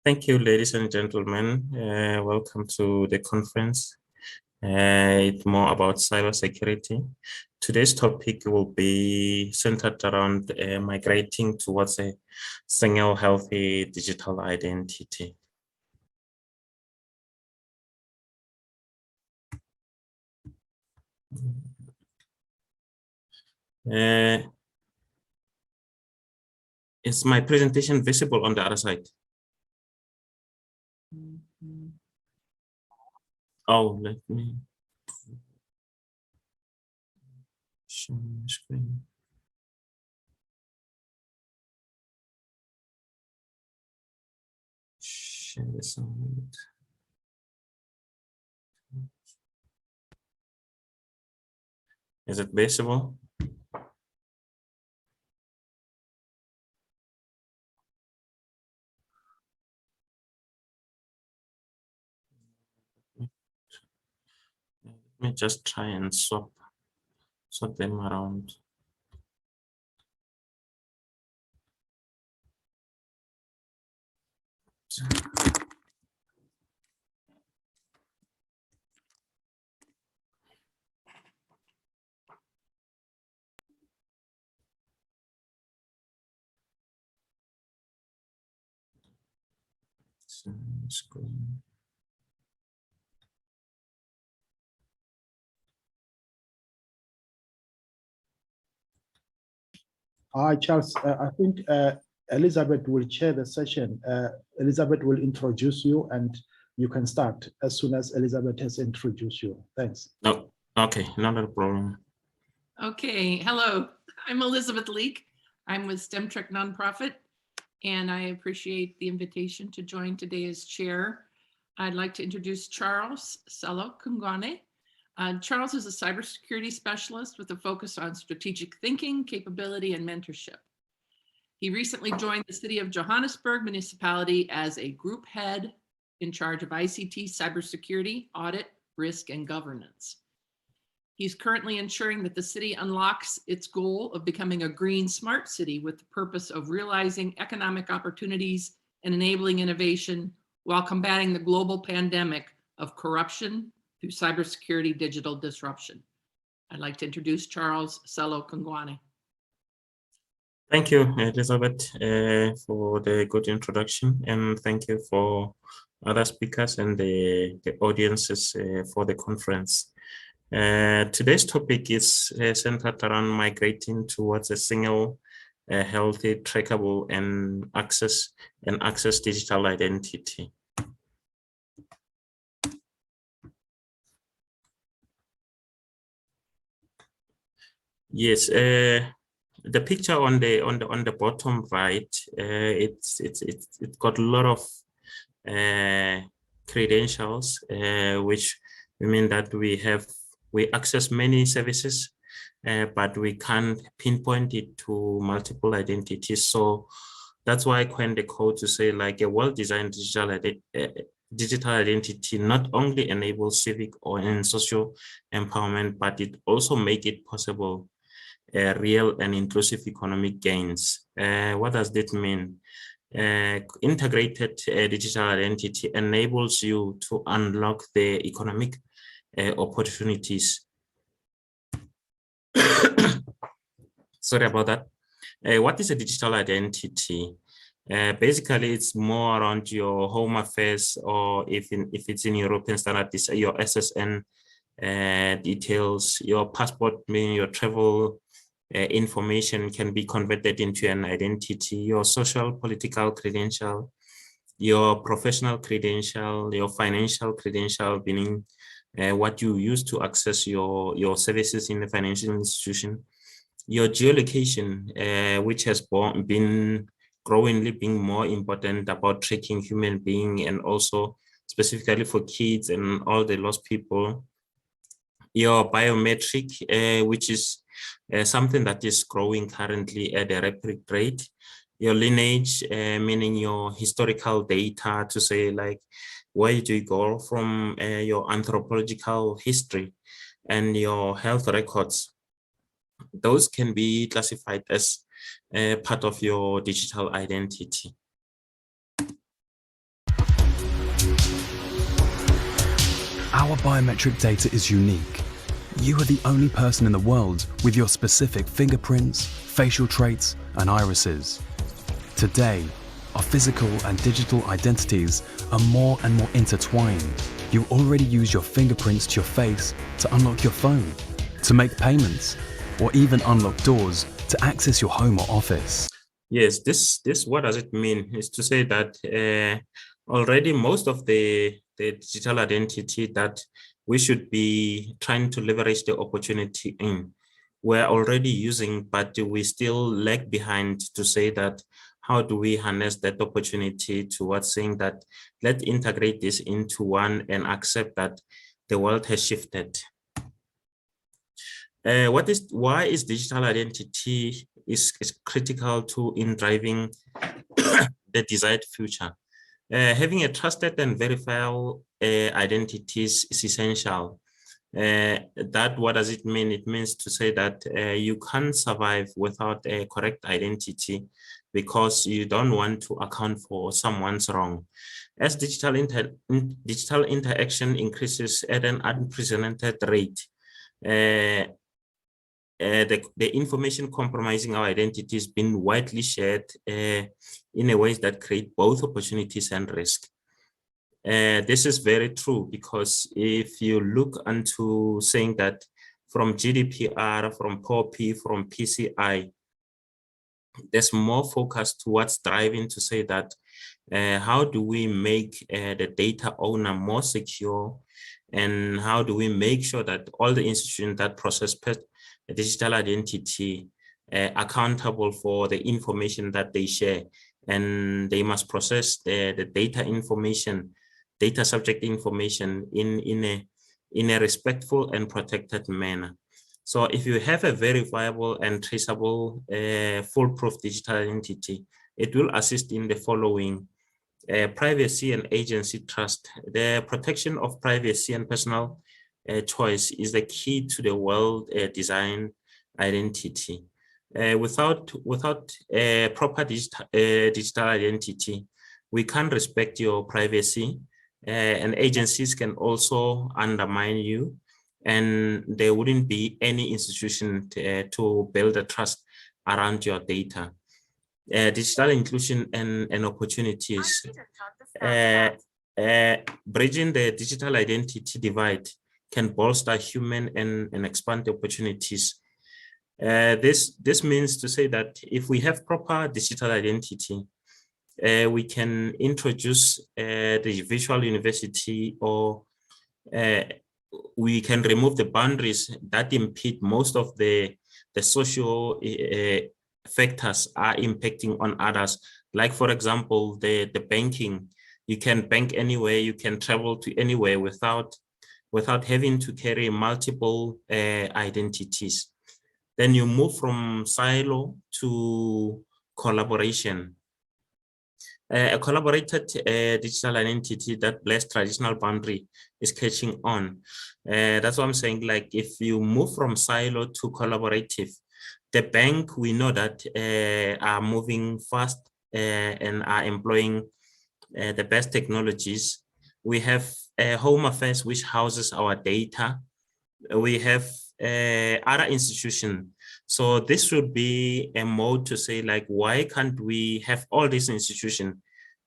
Thank you, ladies and gentlemen. Welcome to the conference. It's more about cybersecurity. Today's topic will be centered around migrating towards a single healthy digital identity. Is my presentation visible on the other side? Oh, let me share my screen. Share the sound. Is it visible? Let me just try and swap them around. Screen. Hi, Charles. I think Elizabeth will chair the session. Elizabeth will introduce you and you can start as soon as Elizabeth has introduced you. Thanks. No, okay, not a problem. Okay, hello, I'm Elizabeth Leake. I'm with STEMTrek Nonprofit, and I appreciate the invitation to join today as chair. I'd like to introduce Charles Sello Kungwane. Charles is a cybersecurity specialist with a focus on strategic thinking, capability, and mentorship. He recently joined the City of Johannesburg municipality as a group head in charge of ICT, cybersecurity, audit, risk, and governance. He's currently ensuring that the city unlocks its goal of becoming a green smart city with the purpose of realizing economic opportunities and enabling innovation while combating the global pandemic of corruption through cybersecurity digital disruption. I'd like to introduce Charles Sello Kungwane. Thank you, Elizabeth, for the good introduction, and thank you for other speakers and the audiences for the conference. Today's topic is centered around migrating towards a single, healthy, trackable, and access digital identity. Yes, the picture on the bottom right, it's got a lot of credentials, which mean that we access many services, but we can't pinpoint it to multiple identities. So that's why I coined the code to say, like, a well-designed digital identity not only enables civic and social empowerment, but it also make it possible real and inclusive economic gains. What does that mean? Integrated digital identity enables you to unlock the economic opportunities. Sorry about that. What is a digital identity? Basically, it's more around your home affairs, or if it's in European standard, it's your SSN details, your passport, meaning your travel information can be converted into an identity, your social political credential, your professional credential, your financial credential, meaning what you use to access your services in the financial institution, your geolocation, which has been growingly being more important about tracking human being, and also specifically for kids and all the lost people, your biometric, which is something that is growing currently at a rapid rate, your lineage, meaning your historical data to say, like, where do you go from, your anthropological history, and your health records. Those can be classified as part of your digital identity. Our biometric data is unique. You are the only person in the world with your specific fingerprints, facial traits, and irises. Today, our physical and digital identities are more and more intertwined. You already use your fingerprints to your face to unlock your phone, to make payments, or even unlock doors to access your home or office. Yes, this what does it mean? Is to say that already most of the digital identity that we should be trying to leverage the opportunity in, we're already using, but we still lag behind to say that how do we harness that opportunity towards saying that let's integrate this into one and accept that the world has shifted. Why is digital identity is critical to in driving the desired future? Having a trusted and verifiable identities is essential. That what does it mean? It means to say that you can't survive without a correct identity because you don't want to account for someone's wrong. As digital interaction increases at an unprecedented rate, the information compromising our identity has been widely shared in a ways that create both opportunities and risk. This is very true because if you look into saying that from GDPR, from POPI, from PCI, there's more focus towards driving to say that how do we make the data owner more secure, and how do we make sure that all the institutions that process digital identity accountable for the information that they share, and they must process the data information, data subject information in a respectful and protected manner. So if you have a verifiable and traceable foolproof digital identity, it will assist in the following: privacy and agency trust. The protection of privacy and personal choice is the key to the world design identity. Without proper digital identity, we can't respect your privacy, and agencies can also undermine you, and there wouldn't be any institution to build a trust around your data. Digital inclusion and opportunities. Bridging the digital identity divide can bolster human and expand opportunities. This means to say that if we have proper digital identity, we can introduce the virtual university, or we can remove the boundaries that impede most of the social factors are impacting on others. Like, for example, the banking. You can bank anywhere, you can travel to anywhere without having to carry multiple identities. Then you move from silo to collaboration. A collaborated digital identity that blends traditional boundary is catching on. That's what I'm saying. Like, if you move from silo to collaborative, the bank, we know that are moving fast and are employing the best technologies. We have Home Affairs, which houses our data. We have other institutions. So this should be a mode to say, like, why can't we have all these institutions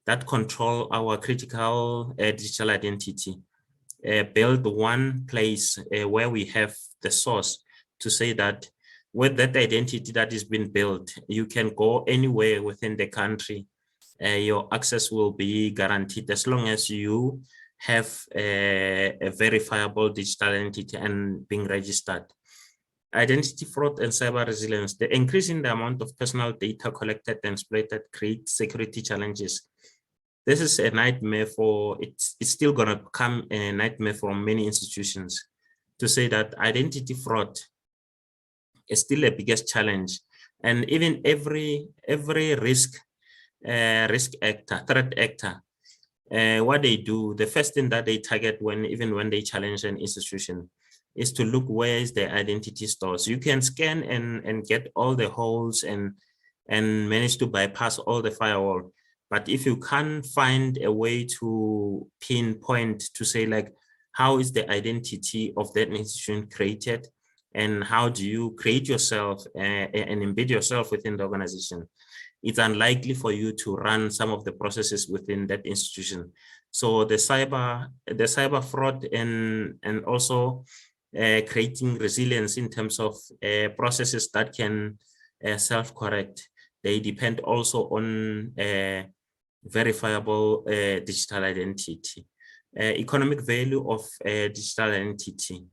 that control our critical digital identity? Build one place where we have the source to say that with that identity that is being built, you can go anywhere within the country. Your access will be guaranteed as long as you have a verifiable digital identity and being registered. Identity fraud and cyber resilience. The increase in the amount of personal data collected and exploited creates security challenges. This is a nightmare for, it's still gonna become a nightmare for many institutions to say that identity fraud is still the biggest challenge. And even every risk actor, threat actor, what they do, the first thing that they target even when they challenge an institution is to look where is their identity stores. You can scan and get all the holes and and manage to bypass all the firewall. But if you can't find a way to pinpoint to say like, how is the identity of that institution created, and how do you create yourself and embed yourself within the organization, it's unlikely for you to run some of the processes within that institution. So the cyber fraud and also creating resilience in terms of processes that can self-correct, they depend also on verifiable digital identity. Economic value of digital identity.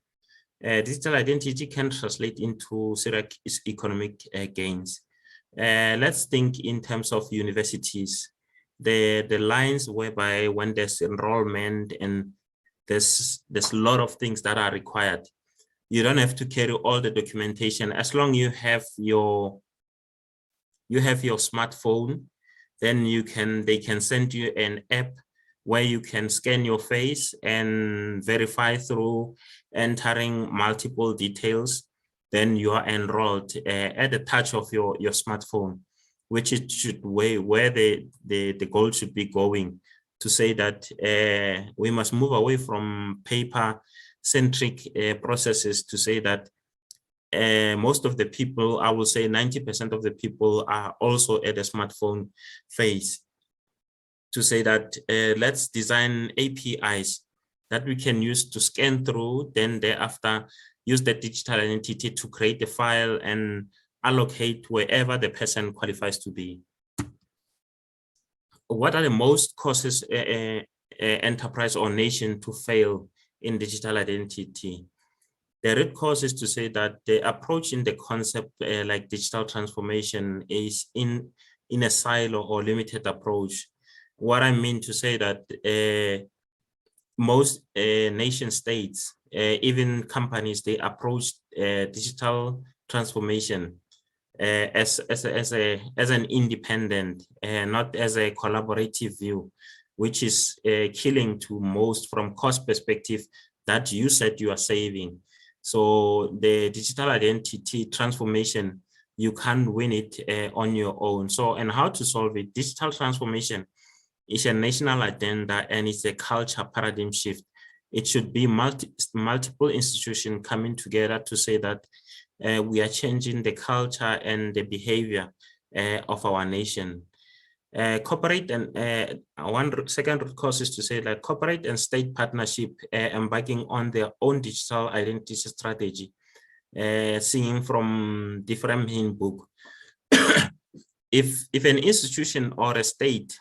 Digital identity can translate into serious economic gains. Let's think in terms of universities. The lines whereby when there's enrollment and there's a lot of things that are required, you don't have to carry all the documentation. As long as you have your smartphone, then they can send you an app where you can scan your face and verify through entering multiple details. Then you are enrolled at the touch of your smartphone, which it should where the goal should be going, to say that we must move away from paper-centric processes, to say that most of the people, I will say 90% of the people, are also at the smartphone phase, to say that let's design APIs that we can use to scan through, then thereafter use the digital identity to create a file and allocate wherever the person qualifies to be. What are the most causes enterprise or nation to fail in digital identity? The root cause is to say that the approach in the concept like digital transformation is in a silo or limited approach. What I mean to say that most nation states, even companies, they approach digital transformation as an independent, not as a collaborative view, which is killing to most from cost perspective that you said you are saving. So the digital identity transformation, you can't win it on your own. So, and how to solve it? Digital transformation is a national agenda and it's a culture paradigm shift. It should be multiple institutions coming together to say that we are changing the culture and the behavior of our nation. Corporate and one second root cause is to say that corporate and state partnership embarking on their own digital identity strategy, seeing from different handbook. If an institution or a state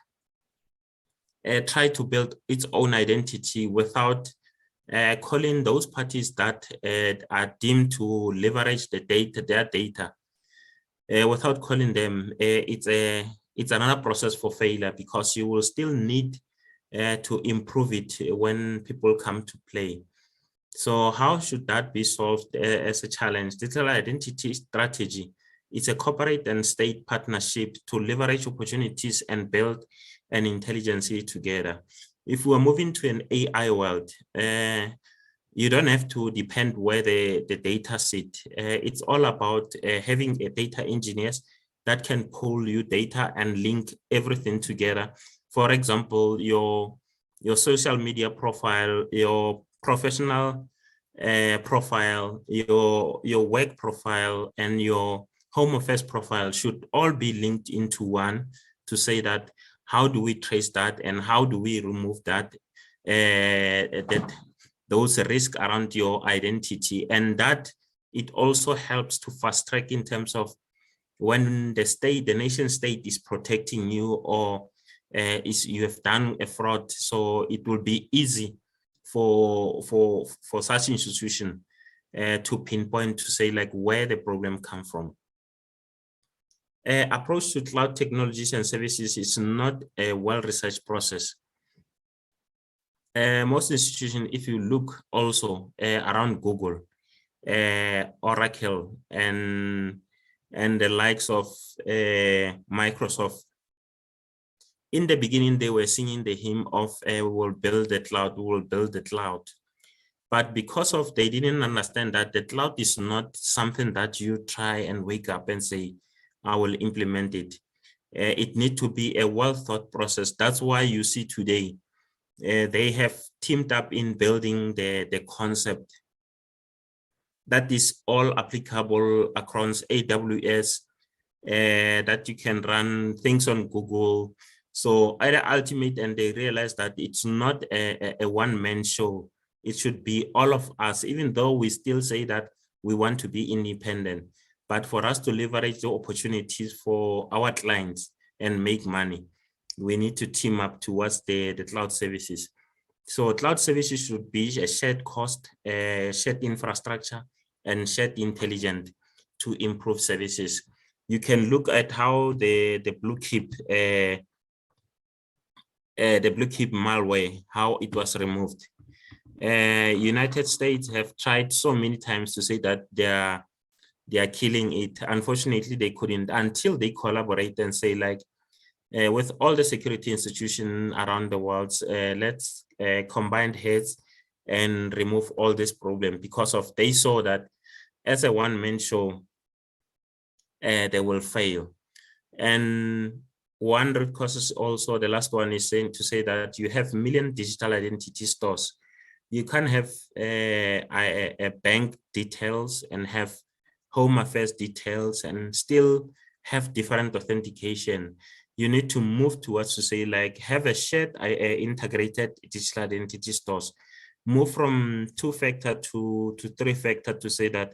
try to build its own identity without calling those parties that are deemed to leverage the data, their data, without calling them, it's another process for failure, because you will still need to improve it when people come to play. So how should that be solved as a challenge? Digital identity strategy, it's a corporate and state partnership to leverage opportunities and build an intelligence together. If we are moving to an AI world, you don't have to depend where the data sit. It's all about having a data engineers that can pull you data and link everything together. For example, your social media profile, your professional profile, your work profile, and your home affairs profile should all be linked into one, to say that how do we trace that and how do we remove that those risks around your identity. And that it also helps to fast track in terms of when the nation state is protecting you, or you have done a fraud. So it will be easy for such institution to pinpoint, to say like where the problem come from. Approach to cloud technologies and services is not a well-researched process. Most institutions, if you look also around Google, Oracle, and the likes of Microsoft, in the beginning, they were singing the hymn of we will build the cloud, we will build the cloud. But because of they didn't understand that the cloud is not something that you try and wake up and say, I will implement it. It needs to be a well thought process. That's why you see today, they have teamed up in building the concept that is all applicable across AWS, that you can run things on Google. So at the ultimate, and they realize that it's not a one-man show. It should be all of us, even though we still say that we want to be independent. But for us to leverage the opportunities for our clients and make money, we need to team up towards the cloud services. So cloud services should be a shared cost, shared infrastructure, and shared intelligence to improve services. You can look at how the blue chip malware, how it was removed. United States have tried so many times to say that they are killing it. Unfortunately, they couldn't until they collaborate and say, like, with all the security institutions around the world, let's combine heads and remove all this problem, because of they saw that as a one-man show, they will fail. And one root cause is also, the last one is saying to say that you have million digital identity stores. You can have a bank details and have home affairs details and still have different authentication. You need to move towards to say, like, have a shared integrated digital identity stores. Move from 2-factor to 3-factor to say that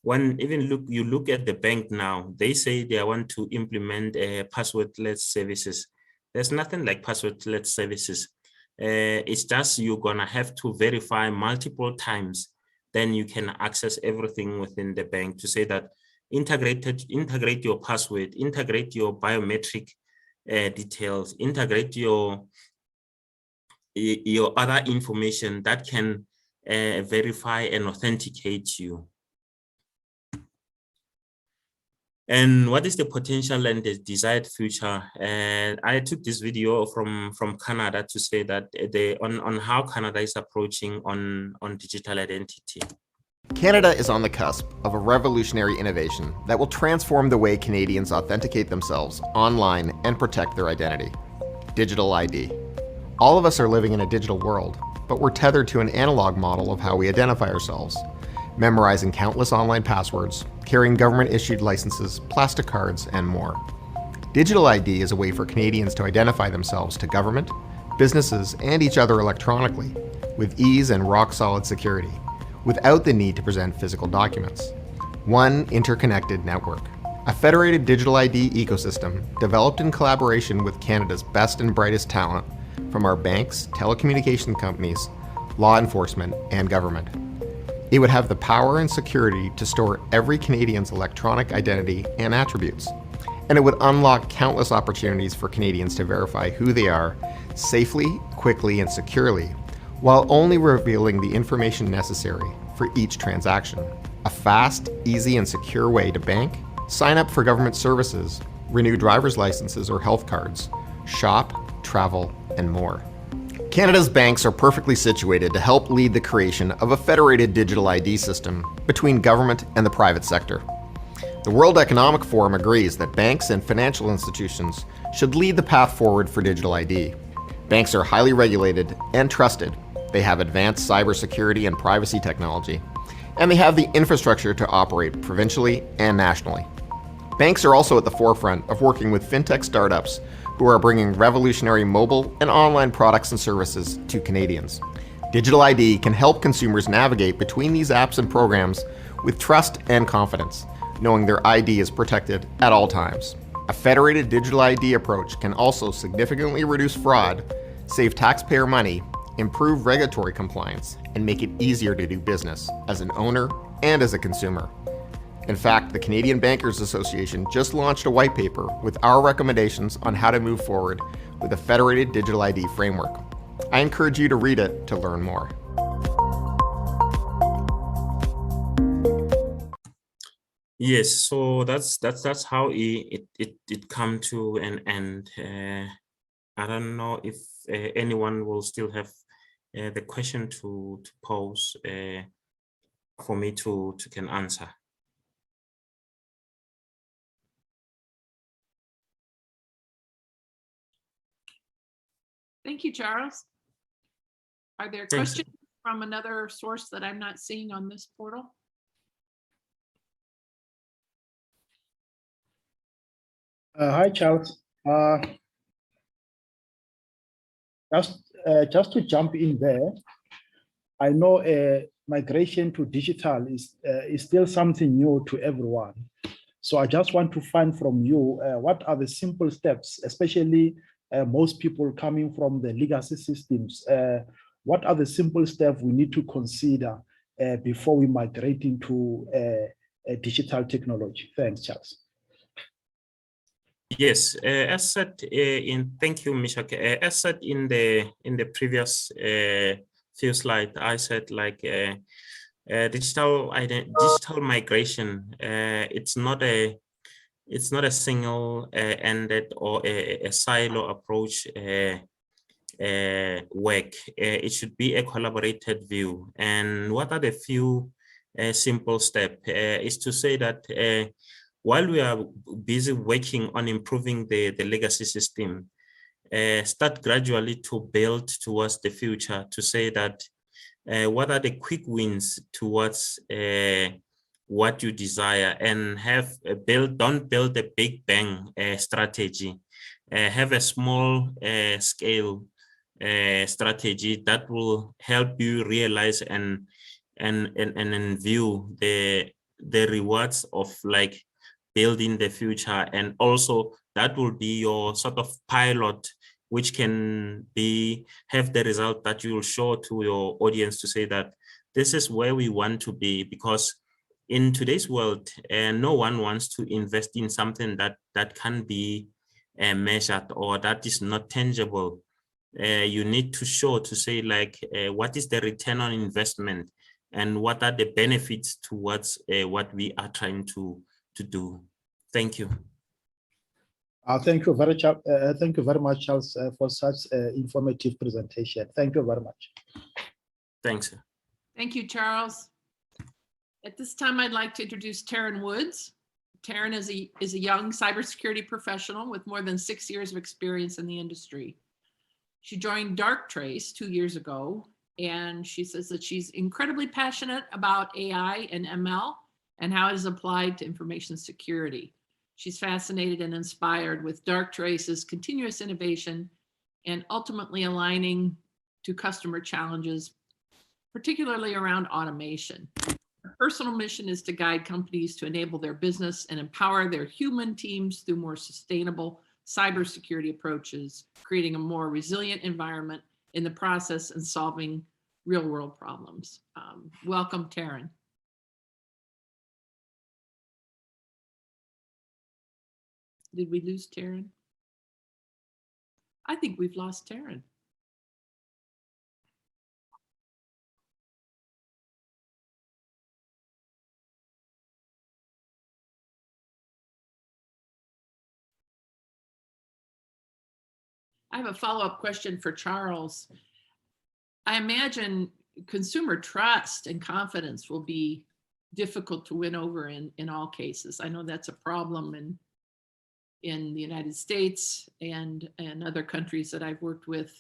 when you look at the bank now, they say they want to implement passwordless services. There's nothing like passwordless services. It's just you're gonna have to verify multiple times, then you can access everything within the bank. To say that integrate your password, integrate your biometric details, integrate your other information that can verify and authenticate you. And what is the potential and the desired future? I took this video from Canada to say that on how Canada is approaching on digital identity. Canada is on the cusp of a revolutionary innovation that will transform the way Canadians authenticate themselves online and protect their identity. Digital ID. All of us are living in a digital world, but we're tethered to an analog model of how we identify ourselves, memorizing countless online passwords, carrying government-issued licenses, plastic cards, and more. Digital ID is a way for Canadians to identify themselves to government, businesses, and each other electronically, with ease and rock-solid security, without the need to present physical documents. One interconnected network. A federated digital ID ecosystem developed in collaboration with Canada's best and brightest talent from our banks, telecommunication companies, law enforcement, and government. It would have the power and security to store every Canadian's electronic identity and attributes. And it would unlock countless opportunities for Canadians to verify who they are safely, quickly, and securely, while only revealing the information necessary for each transaction. A fast, easy, and secure way to bank, sign up for government services, renew driver's licenses or health cards, shop, travel, and more. Canada's banks are perfectly situated to help lead the creation of a federated digital ID system between government and the private sector. The World Economic Forum agrees that banks and financial institutions should lead the path forward for digital ID. Banks are highly regulated and trusted. They have advanced cybersecurity and privacy technology, and they have the infrastructure to operate provincially and nationally. Banks are also at the forefront of working with fintech startups who are bringing revolutionary mobile and online products and services to Canadians. Digital ID can help consumers navigate between these apps and programs with trust and confidence, knowing their ID is protected at all times. A federated digital ID approach can also significantly reduce fraud, save taxpayer money, improve regulatory compliance, and make it easier to do business as an owner and as a consumer. In fact, the Canadian Bankers Association just launched a white paper with our recommendations on how to move forward with a federated digital ID framework. I encourage you to read it to learn more. Yes, so that's how it come to an end. I don't know if anyone will still have the question to pose for me to can answer. Thank you, Charles. Are there Thanks. questions from another source that I'm not seeing on this portal? Hi, Charles. Just to jump in there, I know migration to digital is still something new to everyone. So I just want to find from you, what are the simple steps, especially most people coming from the legacy systems, what are the simple steps we need to consider before we migrate into digital technology? Thanks, Charles. Yes, as said thank you, Mishak. As said in the previous few slides, I said like digital migration. It's not a single ended or a silo approach work. It should be a collaborated view. And what are the few simple steps? Is to say that while we are busy working on improving the legacy system, start gradually to build towards the future, to say that what are the quick wins towards what you desire, and have don't build a big bang strategy. Have a small scale strategy that will help you realize and view the rewards of like building the future. And also that will be your sort of pilot, which can have the result that you will show to your audience to say that this is where we want to be. Because in today's world, no one wants to invest in something that can be measured or that is not tangible. You need to show, to say like, what is the return on investment and what are the benefits towards what we are trying to do. Thank you. Thank you very much, Charles, for such informative presentation. Thank you very much. Thanks. Thank you, Charles. At this time, I'd like to introduce Taran Woods. Taran is a young cybersecurity professional with more than 6 years of experience in the industry. She joined Darktrace 2 years ago, and she says that she's incredibly passionate about AI and ML and how it is applied to information security. She's fascinated and inspired with Darktrace's continuous innovation and ultimately aligning to customer challenges, particularly around automation. Her personal mission is to guide companies to enable their business and empower their human teams through more sustainable cybersecurity approaches, creating a more resilient environment in the process and solving real-world problems. Welcome, Taran. Did we lose Taran? I think we've lost Taran. I have a follow-up question for Charles. I imagine consumer trust and confidence will be difficult to win over in all cases. I know that's a problem in the United States and other countries that I've worked with,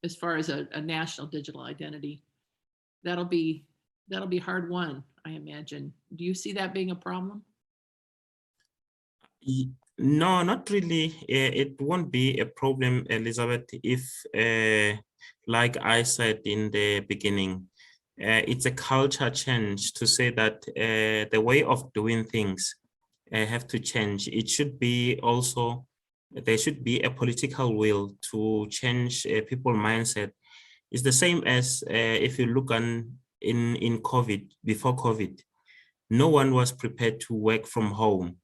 as far as a national digital identity. That'll be hard won, I imagine. Do you see that being a problem? No, not really. It won't be a problem, Elizabeth, if, like I said in the beginning, it's a culture change, to say that the way of doing things have to change. It should be also, there should be a political will to change people's mindset. It's the same as if you look in COVID, before COVID, no one was prepared to work from home.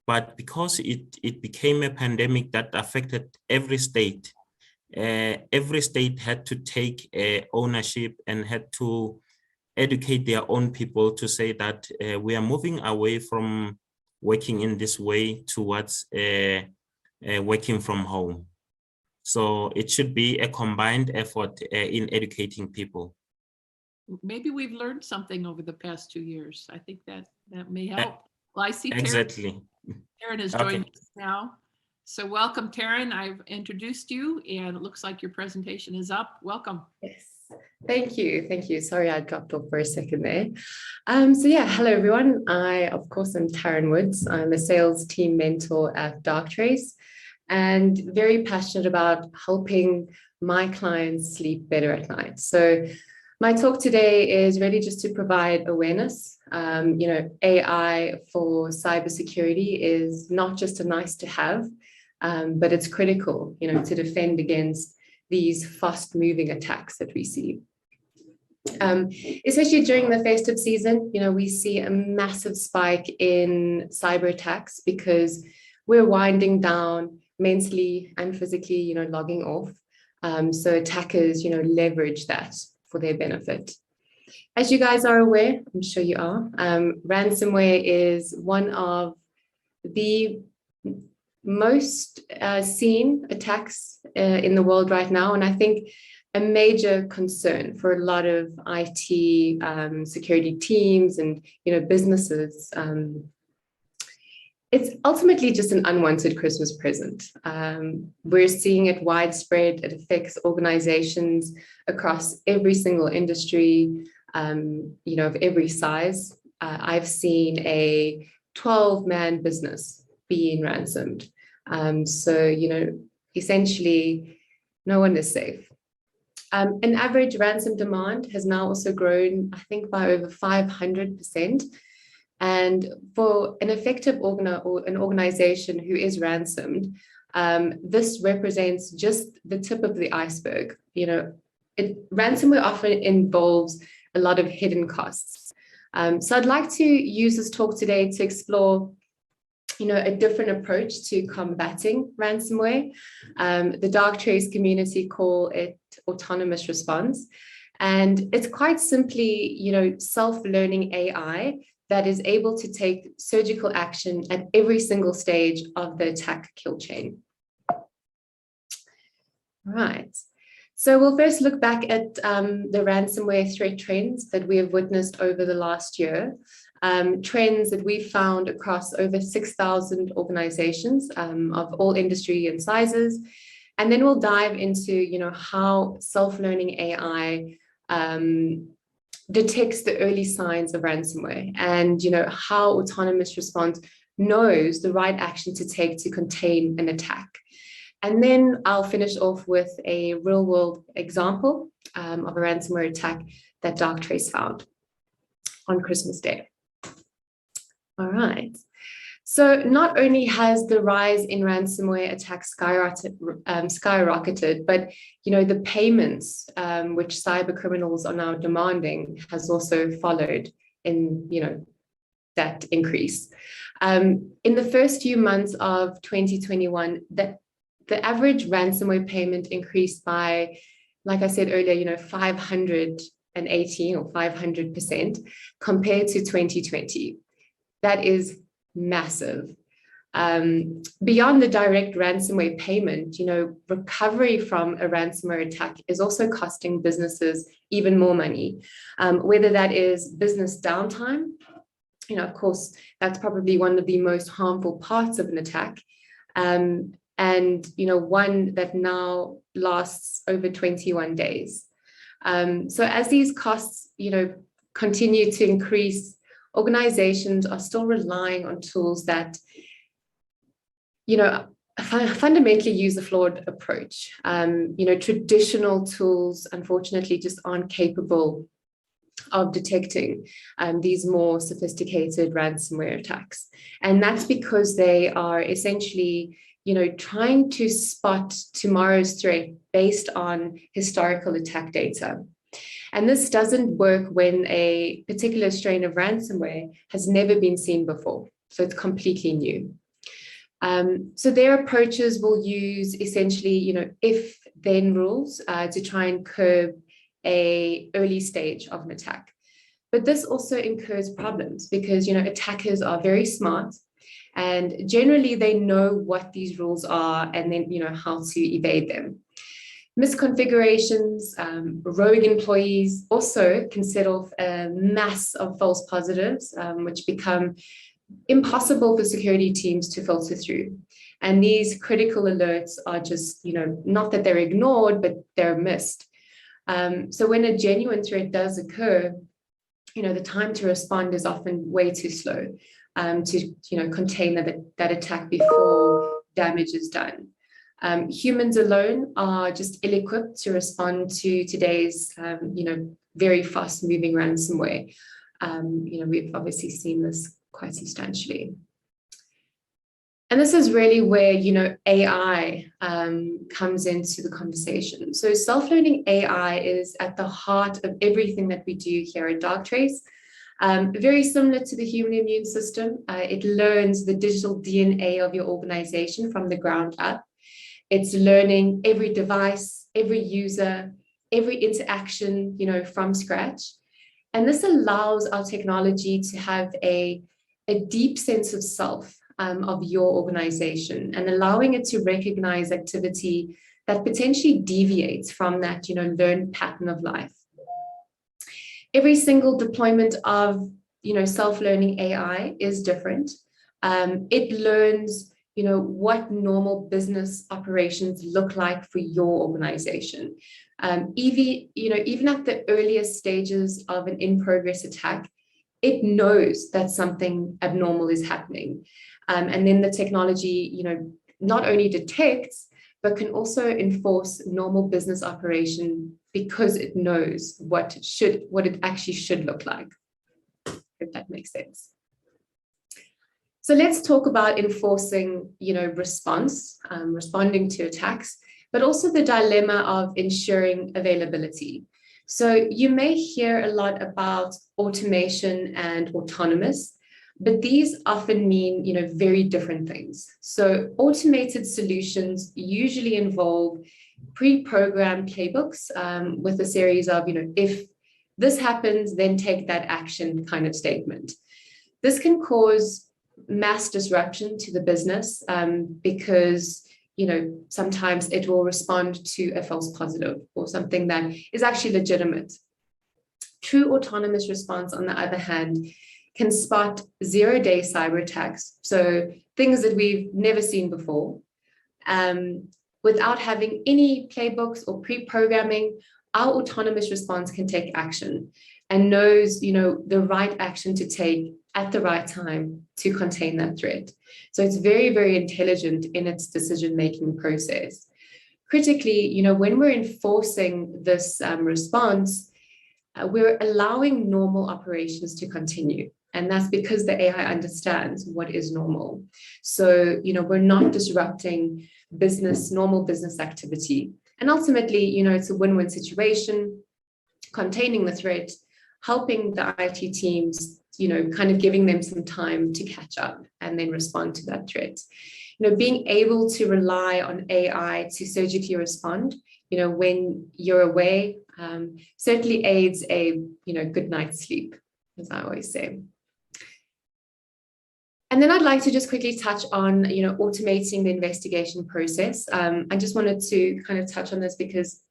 But because it became a pandemic that affected every state had to take ownership and had to educate their own people to say that we are moving away from working in this way towards working from home. So it should be a combined effort in educating people. Maybe we've learned something over the past 2 years. I think that may help. Well, I see Exactly. Taran has joined us now. So welcome, Taryn. I've introduced you and it looks like your presentation is up. Welcome. Yes, thank you. Thank you. Sorry, I dropped off for a second there. So yeah, hello everyone. I, of course, am Taran Woods. I'm a sales team mentor at Darktrace and very passionate about helping my clients sleep better at night. So my talk today is really just to provide awareness. AI for cybersecurity is not just a nice to have, but it's critical, to defend against these fast-moving attacks that we see. Especially during the festive season, we see a massive spike in cyber attacks because we're winding down mentally and physically, logging off. So attackers, leverage that for their benefit. As you guys are aware, I'm sure you are, ransomware is one of the most seen attacks in the world right now. And I think a major concern for a lot of IT security teams and, businesses. It's ultimately just an unwanted Christmas present. We're seeing it widespread. It affects organizations across every single industry, of every size. I've seen a 12-man business being ransomed. So, essentially, no one is safe. An average ransom demand has now also grown, I think, by over 500%. And for an effective organization who is ransomed, this represents just the tip of the iceberg. Ransomware often involves a lot of hidden costs. So I'd like to use this talk today to explore a different approach to combating ransomware. The Darktrace community call it autonomous response. And it's quite simply, self-learning AI that is able to take surgical action at every single stage of the attack kill chain. All right. So we'll first look back at the ransomware threat trends that we have witnessed over the last year. Trends that we've found across over 6,000 organizations of all industry and sizes. And then we'll dive into, how self-learning AI detects the early signs of ransomware and, how autonomous response knows the right action to take to contain an attack. And then I'll finish off with a real-world example of a ransomware attack that Darktrace found on Christmas Day. All right. So not only has the rise in ransomware attacks skyrocketed, but the payments which cyber criminals are now demanding has also followed in that increase. In the first few months of 2021, the average ransomware payment increased by, like I said earlier, 518 or 500% compared to 2020. That is massive. Beyond the direct ransomware payment, recovery from a ransomware attack is also costing businesses even more money, whether that is business downtime. Of course, that's probably one of the most harmful parts of an attack. And one that now lasts over 21 days. So as these costs, continue to increase, organizations are still relying on tools that, fundamentally use a flawed approach. Traditional tools, unfortunately, just aren't capable of detecting these more sophisticated ransomware attacks. And that's because they are essentially, trying to spot tomorrow's threat based on historical attack data. And this doesn't work when a particular strain of ransomware has never been seen before. So it's completely new. So their approaches will use essentially, if-then rules to try and curb an early stage of an attack. But this also incurs problems because, attackers are very smart and generally they know what these rules are and then, how to evade them. Misconfigurations, rogue employees also can set off a mass of false positives, which become impossible for security teams to filter through. And these critical alerts are just, not that they're ignored, but they're missed. So when a genuine threat does occur, the time to respond is often way too slow to, contain that attack before damage is done. Humans alone are just ill-equipped to respond to today's, very fast-moving ransomware. We've obviously seen this quite substantially. And this is really where, AI comes into the conversation. So self-learning AI is at the heart of everything that we do here at Darktrace. Very similar to the human immune system. It learns the digital DNA of your organization from the ground up. It's learning every device, every user, every interaction, from scratch. And this allows our technology to have a deep sense of self of your organization, and allowing it to recognize activity that potentially deviates from that, learned pattern of life. Every single deployment of, self-learning AI is different. It learns, what normal business operations look like for your organization. Even at the earliest stages of an in-progress attack, it knows that something abnormal is happening. And then the technology, not only detects, but can also enforce normal business operation because it knows what it actually should look like, if that makes sense. So let's talk about enforcing, response, responding to attacks, but also the dilemma of ensuring availability. So you may hear a lot about automation and autonomous, but these often mean, very different things. So automated solutions usually involve pre-programmed playbooks with a series of, if this happens, then take that action kind of statement. This can cause mass disruption to the business because, sometimes it will respond to a false positive or something that is actually legitimate. True autonomous response, on the other hand, can spot zero-day cyber attacks, so things that we've never seen before. Without having any playbooks or pre-programming, our autonomous response can take action and knows, the right action to take at the right time to contain that threat. So it's very, very intelligent in its decision-making process. Critically, when we're enforcing this response, we're allowing normal operations to continue. And that's because the AI understands what is normal. So, we're not disrupting normal business activity. And ultimately, it's a win-win situation, containing the threat, helping the IT teams, kind of giving them some time to catch up and then respond to that threat. Being able to rely on AI to surgically respond, when you're away, certainly aids a, good night's sleep, as I always say. And then I'd like to just quickly touch on, automating the investigation process. I just wanted to kind of touch on this because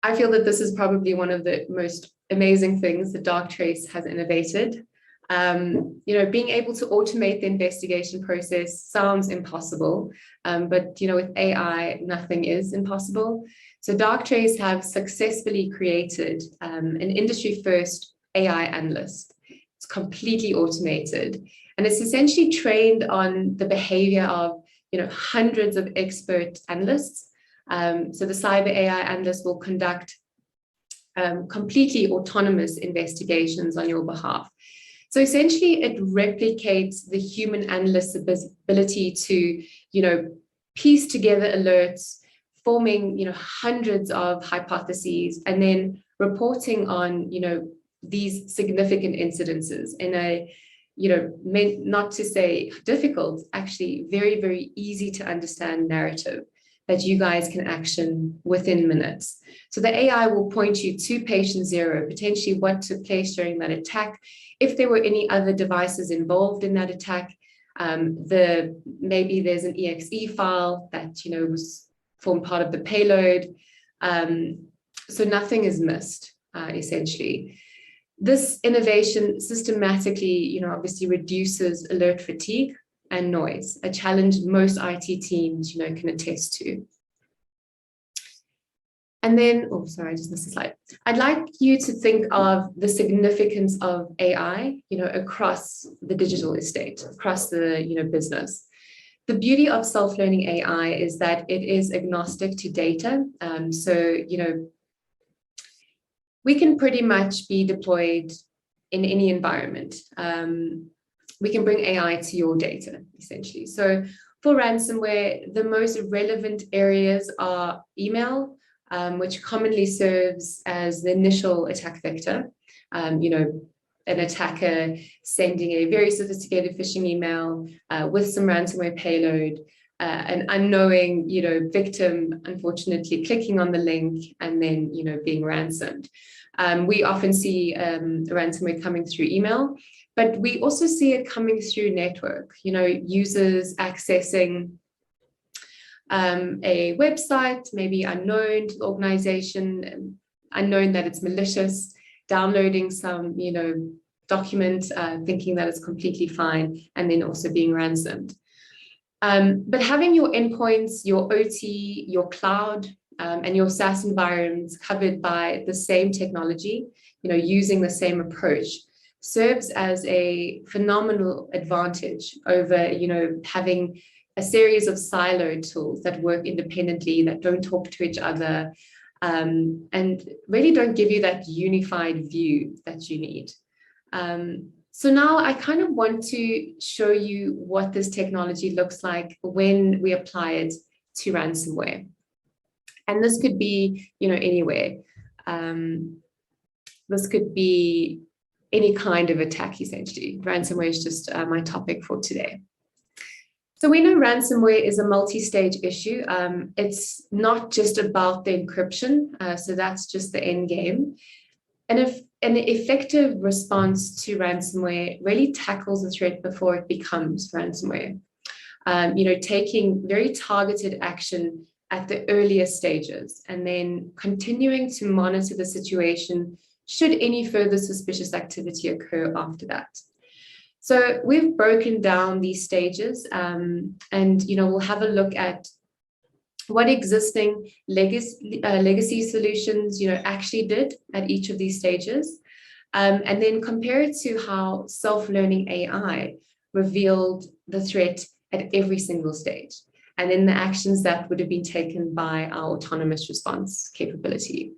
I feel that this is probably one of the most amazing things that Darktrace has innovated. Being able to automate the investigation process sounds impossible, but with AI, nothing is impossible. So Darktrace have successfully created an industry-first AI analyst. It's completely automated, and it's essentially trained on the behavior of hundreds of expert analysts. So the cyber AI analyst will conduct completely autonomous investigations on your behalf. So essentially, it replicates the human analyst's ability to, piece together alerts, forming, hundreds of hypotheses, and then reporting on, these significant incidences in a, not to say difficult, actually very, very easy to understand narrative that you guys can action within minutes. So the AI will point you to patient zero, potentially what took place during that attack, if there were any other devices involved in that attack, maybe there's an exe file that was formed part of the payload. So nothing is missed, essentially. This innovation systematically, obviously reduces alert fatigue and noise, a challenge most IT teams, can attest to. And then, oh, sorry, I just missed a slide. I'd like you to think of the significance of AI, across the digital estate, across the, business. The beauty of self-learning AI is that it is agnostic to data. So, we can pretty much be deployed in any environment. We can bring AI to your data, essentially. So for ransomware, the most relevant areas are email, which commonly serves as the initial attack vector. An attacker sending a very sophisticated phishing email with some ransomware payload, an unknowing, victim, unfortunately, clicking on the link and then, being ransomed. We often see ransomware coming through email, but we also see it coming through network, users accessing a website, maybe unknown to the organization, unknown that it's malicious, downloading some, document, thinking that it's completely fine, and then also being ransomed. But having your endpoints, your OT, your cloud, and your SaaS environments covered by the same technology, using the same approach, serves as a phenomenal advantage over, having a series of siloed tools that work independently, that don't talk to each other, and really don't give you that unified view that you need. So now I kind of want to show you what this technology looks like when we apply it to ransomware. And this could be, anywhere. This could be any kind of attack, essentially. Ransomware is just my topic for today. So we know ransomware is a multi-stage issue. It's not just about the encryption, so that's just the end game. And if an effective response to ransomware really tackles the threat before it becomes ransomware, taking very targeted action at the earliest stages and then continuing to monitor the situation should any further suspicious activity occur after that. So we've broken down these stages and, we'll have a look at what existing legacy solutions, actually did at each of these stages, and then compare it to how self-learning AI revealed the threat at every single stage, and then the actions that would have been taken by our autonomous response capability.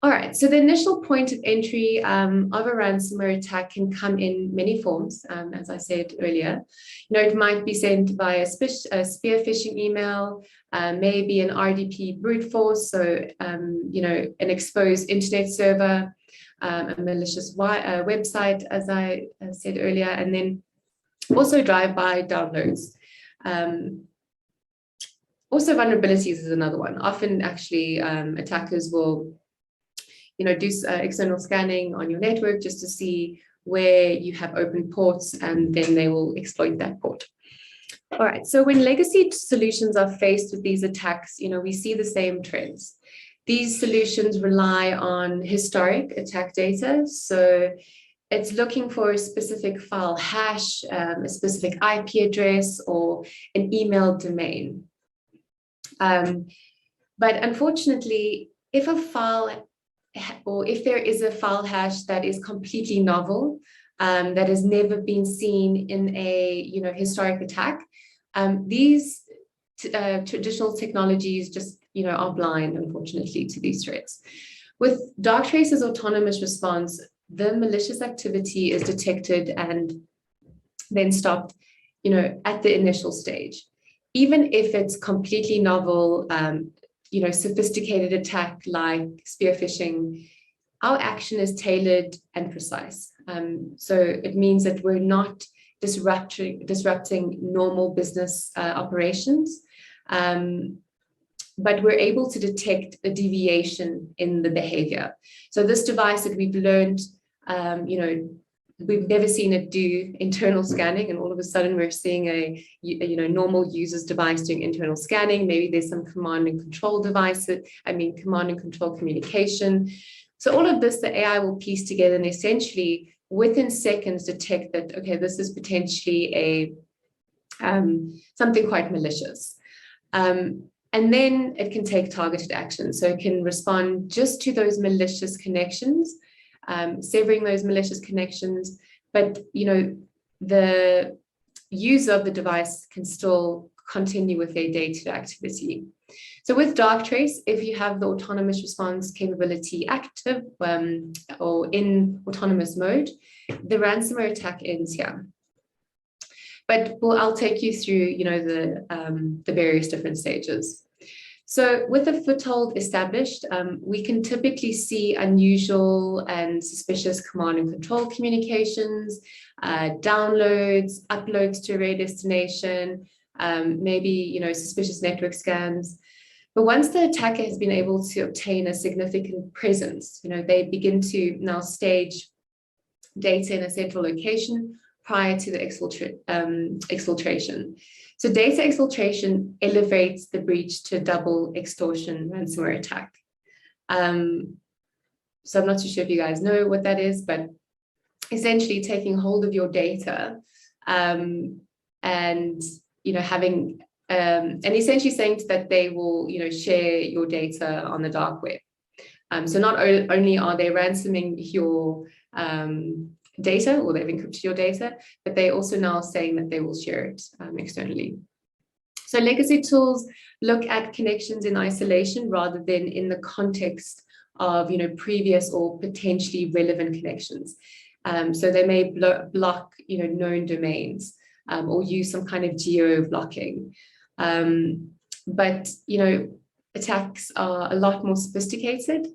All right, so the initial point of entry of a ransomware attack can come in many forms, as I said earlier. It might be sent via a spear phishing email, maybe an RDP brute force, so, an exposed internet server, a malicious website, as I said earlier, and then also drive-by downloads. Also, vulnerabilities is another one. Often, actually, attackers will do external scanning on your network just to see where you have open ports, and then they will exploit that port. All right, so when legacy solutions are faced with these attacks, we see the same trends. These solutions rely on historic attack data. So it's looking for a specific file hash, a specific IP address, or an email domain. But unfortunately, if a file or if there is a file hash that is completely novel, that has never been seen in a historic attack, these traditional technologies just are blind, unfortunately, to these threats. With Darktrace's autonomous response, the malicious activity is detected and then stopped at the initial stage. Even if it's completely novel, sophisticated attack like spear phishing, our action is tailored and precise. So it means that we're not disrupting normal business operations, but we're able to detect a deviation in the behavior. So this device that we've learned, we've never seen it do internal scanning, and all of a sudden we're seeing a normal user's device doing internal scanning. Maybe there's some command and control communication. So all of this, the AI will piece together and essentially within seconds detect that, okay, this is potentially a something quite malicious. And then it can take targeted action. So it can respond just to those malicious connections, severing those malicious connections. But, the user of the device can still continue with their day-to-day activity. So with Darktrace, if you have the autonomous response capability active or in autonomous mode, the ransomware attack ends here. But I'll take you through, the various different stages. So with a foothold established, we can typically see unusual and suspicious command and control communications, downloads, uploads to array destination, maybe, suspicious network scans. But once the attacker has been able to obtain a significant presence, they begin to now stage data in a central location prior to the exfiltration. So data exfiltration elevates the breach to a double extortion ransomware attack. So I'm not too sure if you guys know what that is, but essentially taking hold of your data and having and essentially saying that they will share your data on the dark web. So not only are they ransoming your data, or they've encrypted your data, but they're also now saying that they will share it externally. So legacy tools look at connections in isolation rather than in the context of previous or potentially relevant connections. So they may block known domains or use some kind of geo blocking. But attacks are a lot more sophisticated.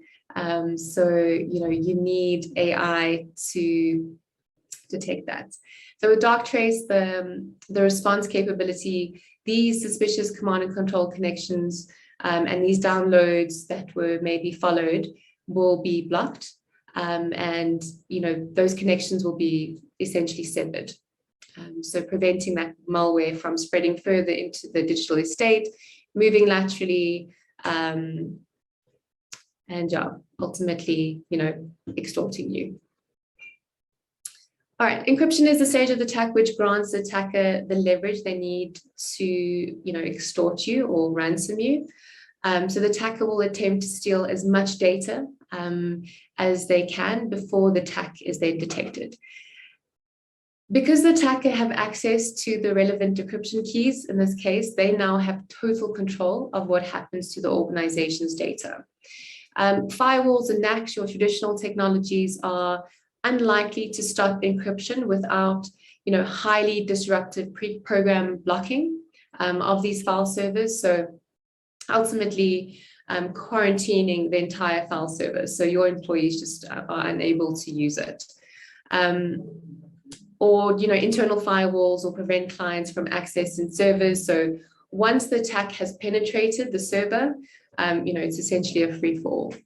So you need AI to detect that. So with Darktrace, the response capability, these suspicious command and control connections and these downloads that were maybe followed will be blocked, and those connections will be essentially severed. So preventing that malware from spreading further into the digital estate, moving laterally, and ultimately, extorting you. All right, encryption is the stage of the attack which grants the attacker the leverage they need to, extort you or ransom you. So the attacker will attempt to steal as much data as they can before the attack is then detected. Because the attacker have access to the relevant decryption keys, in this case, they now have total control of what happens to the organization's data. Firewalls and NACs, your traditional technologies, are unlikely to stop encryption without, highly disruptive pre-program blocking of these file servers. So ultimately, quarantining the entire file server, so your employees just are unable to use it. Or internal firewalls will prevent clients from accessing servers. So once the attack has penetrated the server, it's essentially a free-for-all.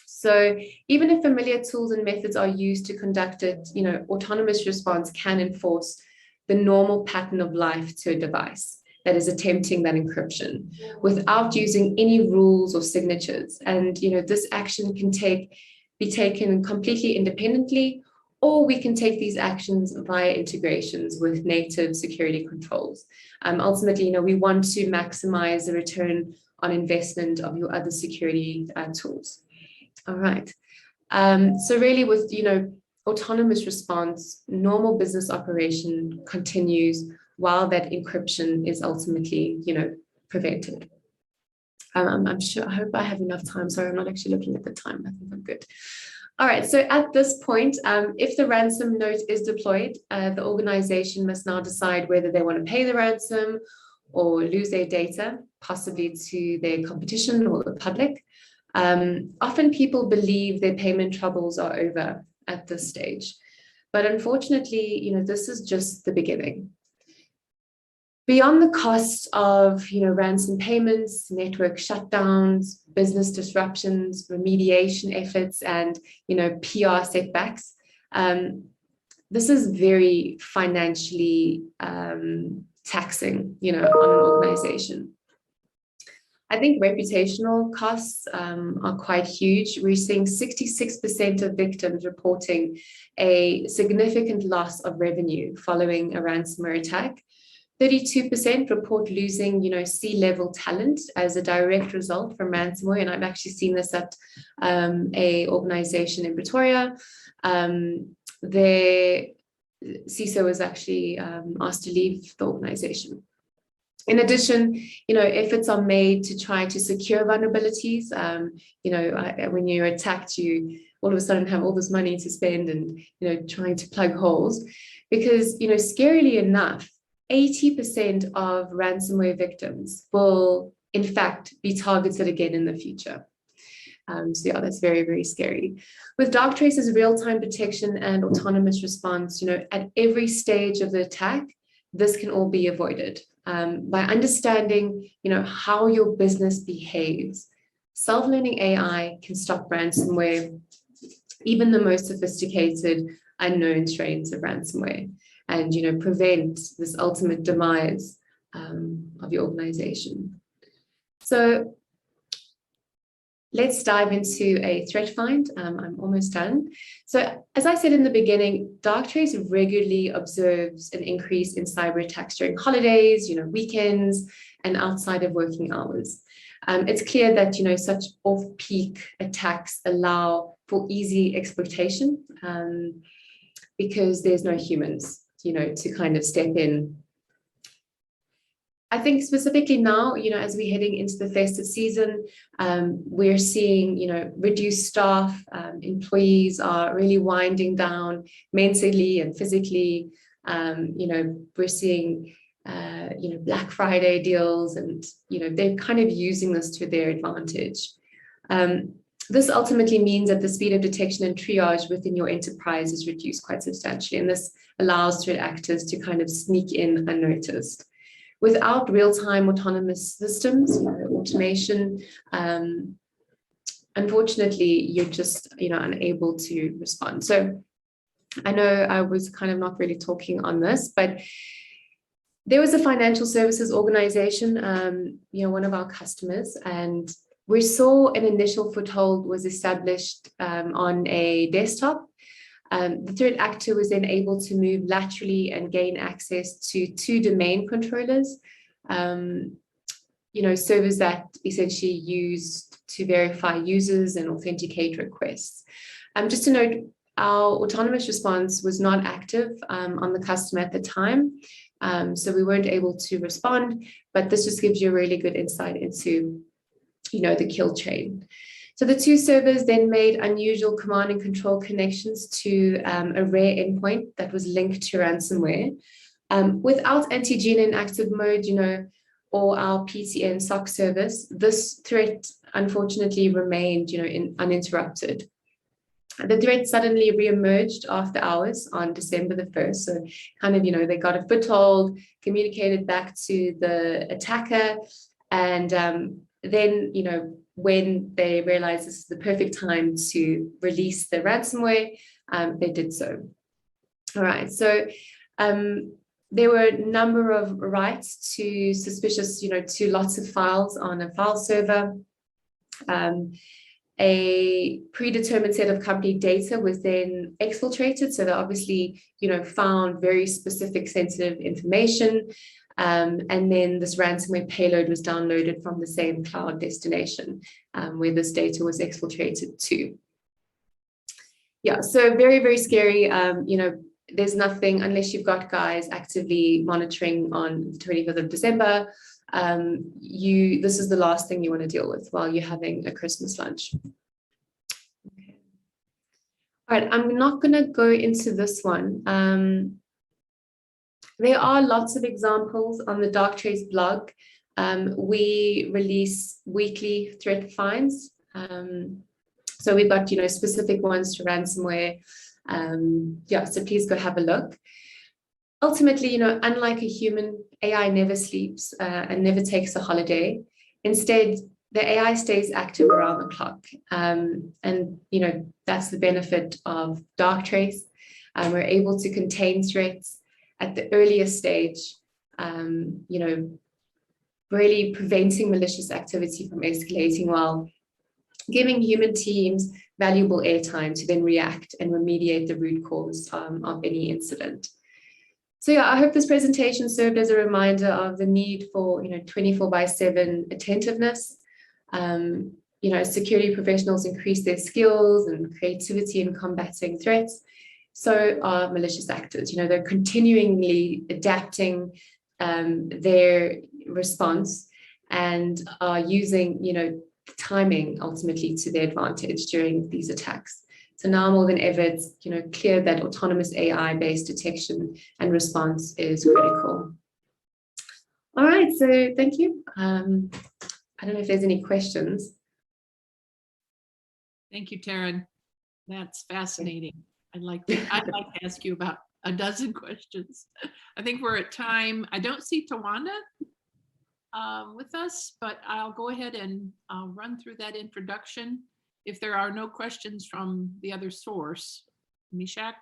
So even if familiar tools and methods are used to conduct it, autonomous response can enforce the normal pattern of life to a device that is attempting that encryption without using any rules or signatures. And this action can be taken completely independently, or we can take these actions via integrations with native security controls. Ultimately, we want to maximize the return on investment of your other security tools. All right. So really with, autonomous response, normal business operation continues while that encryption is ultimately, prevented. I'm sure, I hope I have enough time. Sorry, I'm not actually looking at the time. I think I'm good. All right, so at this point, if the ransom note is deployed, the organization must now decide whether they want to pay the ransom or lose their data, possibly to their competition or the public. Often people believe their payment troubles are over at this stage, but unfortunately, this is just the beginning. Beyond the cost of, ransom payments, network shutdowns, business disruptions, remediation efforts, and, PR setbacks, this is very financially taxing, on an organization. I think reputational costs are quite huge. We're seeing 66% of victims reporting a significant loss of revenue following a ransomware attack. 32% report losing, C-level talent as a direct result from ransomware. And I've actually seen this at a organization in Pretoria. Their CISO was actually asked to leave the organization. In addition, efforts are made to try to secure vulnerabilities. When you're attacked, you all of a sudden have all this money to spend and, trying to plug holes. Because, scarily enough, 80% of ransomware victims will, in fact, be targeted again in the future. So yeah, that's very, very scary. With Darktrace's real-time detection and autonomous response, at every stage of the attack, this can all be avoided. By understanding, how your business behaves. Self-learning AI can stop ransomware, even the most sophisticated unknown strains of ransomware, and prevent this ultimate demise of your organization. So let's dive into a threat find. I'm almost done. So as I said in the beginning, Darktrace regularly observes an increase in cyber attacks during holidays, weekends, and outside of working hours. It's clear that, such off-peak attacks allow for easy exploitation because there's no humans, to kind of step in. I think specifically now, as we're heading into the festive season, we're seeing, reduced staff, employees are really winding down mentally and physically. We're seeing, Black Friday deals and, they're kind of using this to their advantage. This ultimately means that the speed of detection and triage within your enterprise is reduced quite substantially. And this allows threat actors to kind of sneak in unnoticed. Without real-time autonomous systems, automation, unfortunately, you're just, unable to respond. So I know I was kind of not really talking on this, but there was a financial services organization, one of our customers, and we saw an initial foothold was established on a desktop. The threat actor was then able to move laterally and gain access to 2 domain controllers, servers that essentially used to verify users and authenticate requests. Just to note, our autonomous response was not active on the customer at the time, so we weren't able to respond, but this just gives you a really good insight into, the kill chain. So the 2 servers then made unusual command and control connections to a rare endpoint that was linked to ransomware. Without anti-gene in active mode, or our PTN SOC service, this threat unfortunately remained, uninterrupted. The threat suddenly re-emerged after hours on December the 1st. So kind of, they got a foothold, communicated back to the attacker, and then, when they realized this is the perfect time to release the ransomware, they did so. All right, so there were a number of writes to suspicious, to lots of files on a file server. A predetermined set of company data was then exfiltrated. So they obviously, found very specific sensitive information. And then this ransomware payload was downloaded from the same cloud destination where this data was exfiltrated to. Yeah, so very, very scary. There's nothing, unless you've got guys actively monitoring on the 25th of December, this is the last thing you want to deal with while you're having a Christmas lunch. Okay. All right, I'm not going to go into this one. There are lots of examples on the Darktrace blog. We release weekly threat finds. So we've got, specific ones to ransomware. So please go have a look. Ultimately, unlike a human, AI never sleeps and never takes a holiday. Instead, the AI stays active around the clock. And, that's the benefit of Darktrace. We're able to contain threats at the earliest stage, really preventing malicious activity from escalating while giving human teams valuable airtime to then react and remediate the root cause of any incident. So yeah, I hope this presentation served as a reminder of the need for 24/7 attentiveness. Security professionals increase their skills and creativity in combating threats. So are malicious actors. They're continually adapting their response and are using timing ultimately to their advantage during these attacks. So now more than ever, it's clear that autonomous AI-based detection and response is critical. All right, so thank you. I don't know if there's any questions. Thank you, Taran. That's fascinating. I'd like to ask you about a dozen questions. I think we're at time. I don't see Tawanda with us, but I'll go ahead and run through that introduction. If there are no questions from the other source, Mishak?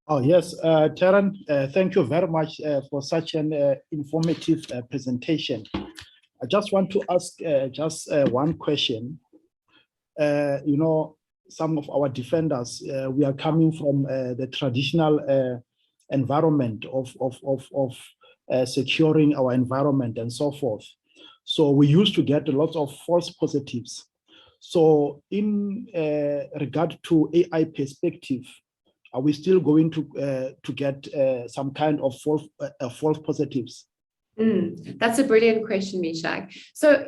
Oh, yes, Taran, thank you very much for such an informative presentation. I just want to ask just one question. Some of our defenders, we are coming from the traditional environment of securing our environment and so forth. So we used to get a lot of false positives. So in regard to AI perspective, are we still going to get some kind of false positives? That's a brilliant question, Mishak. So,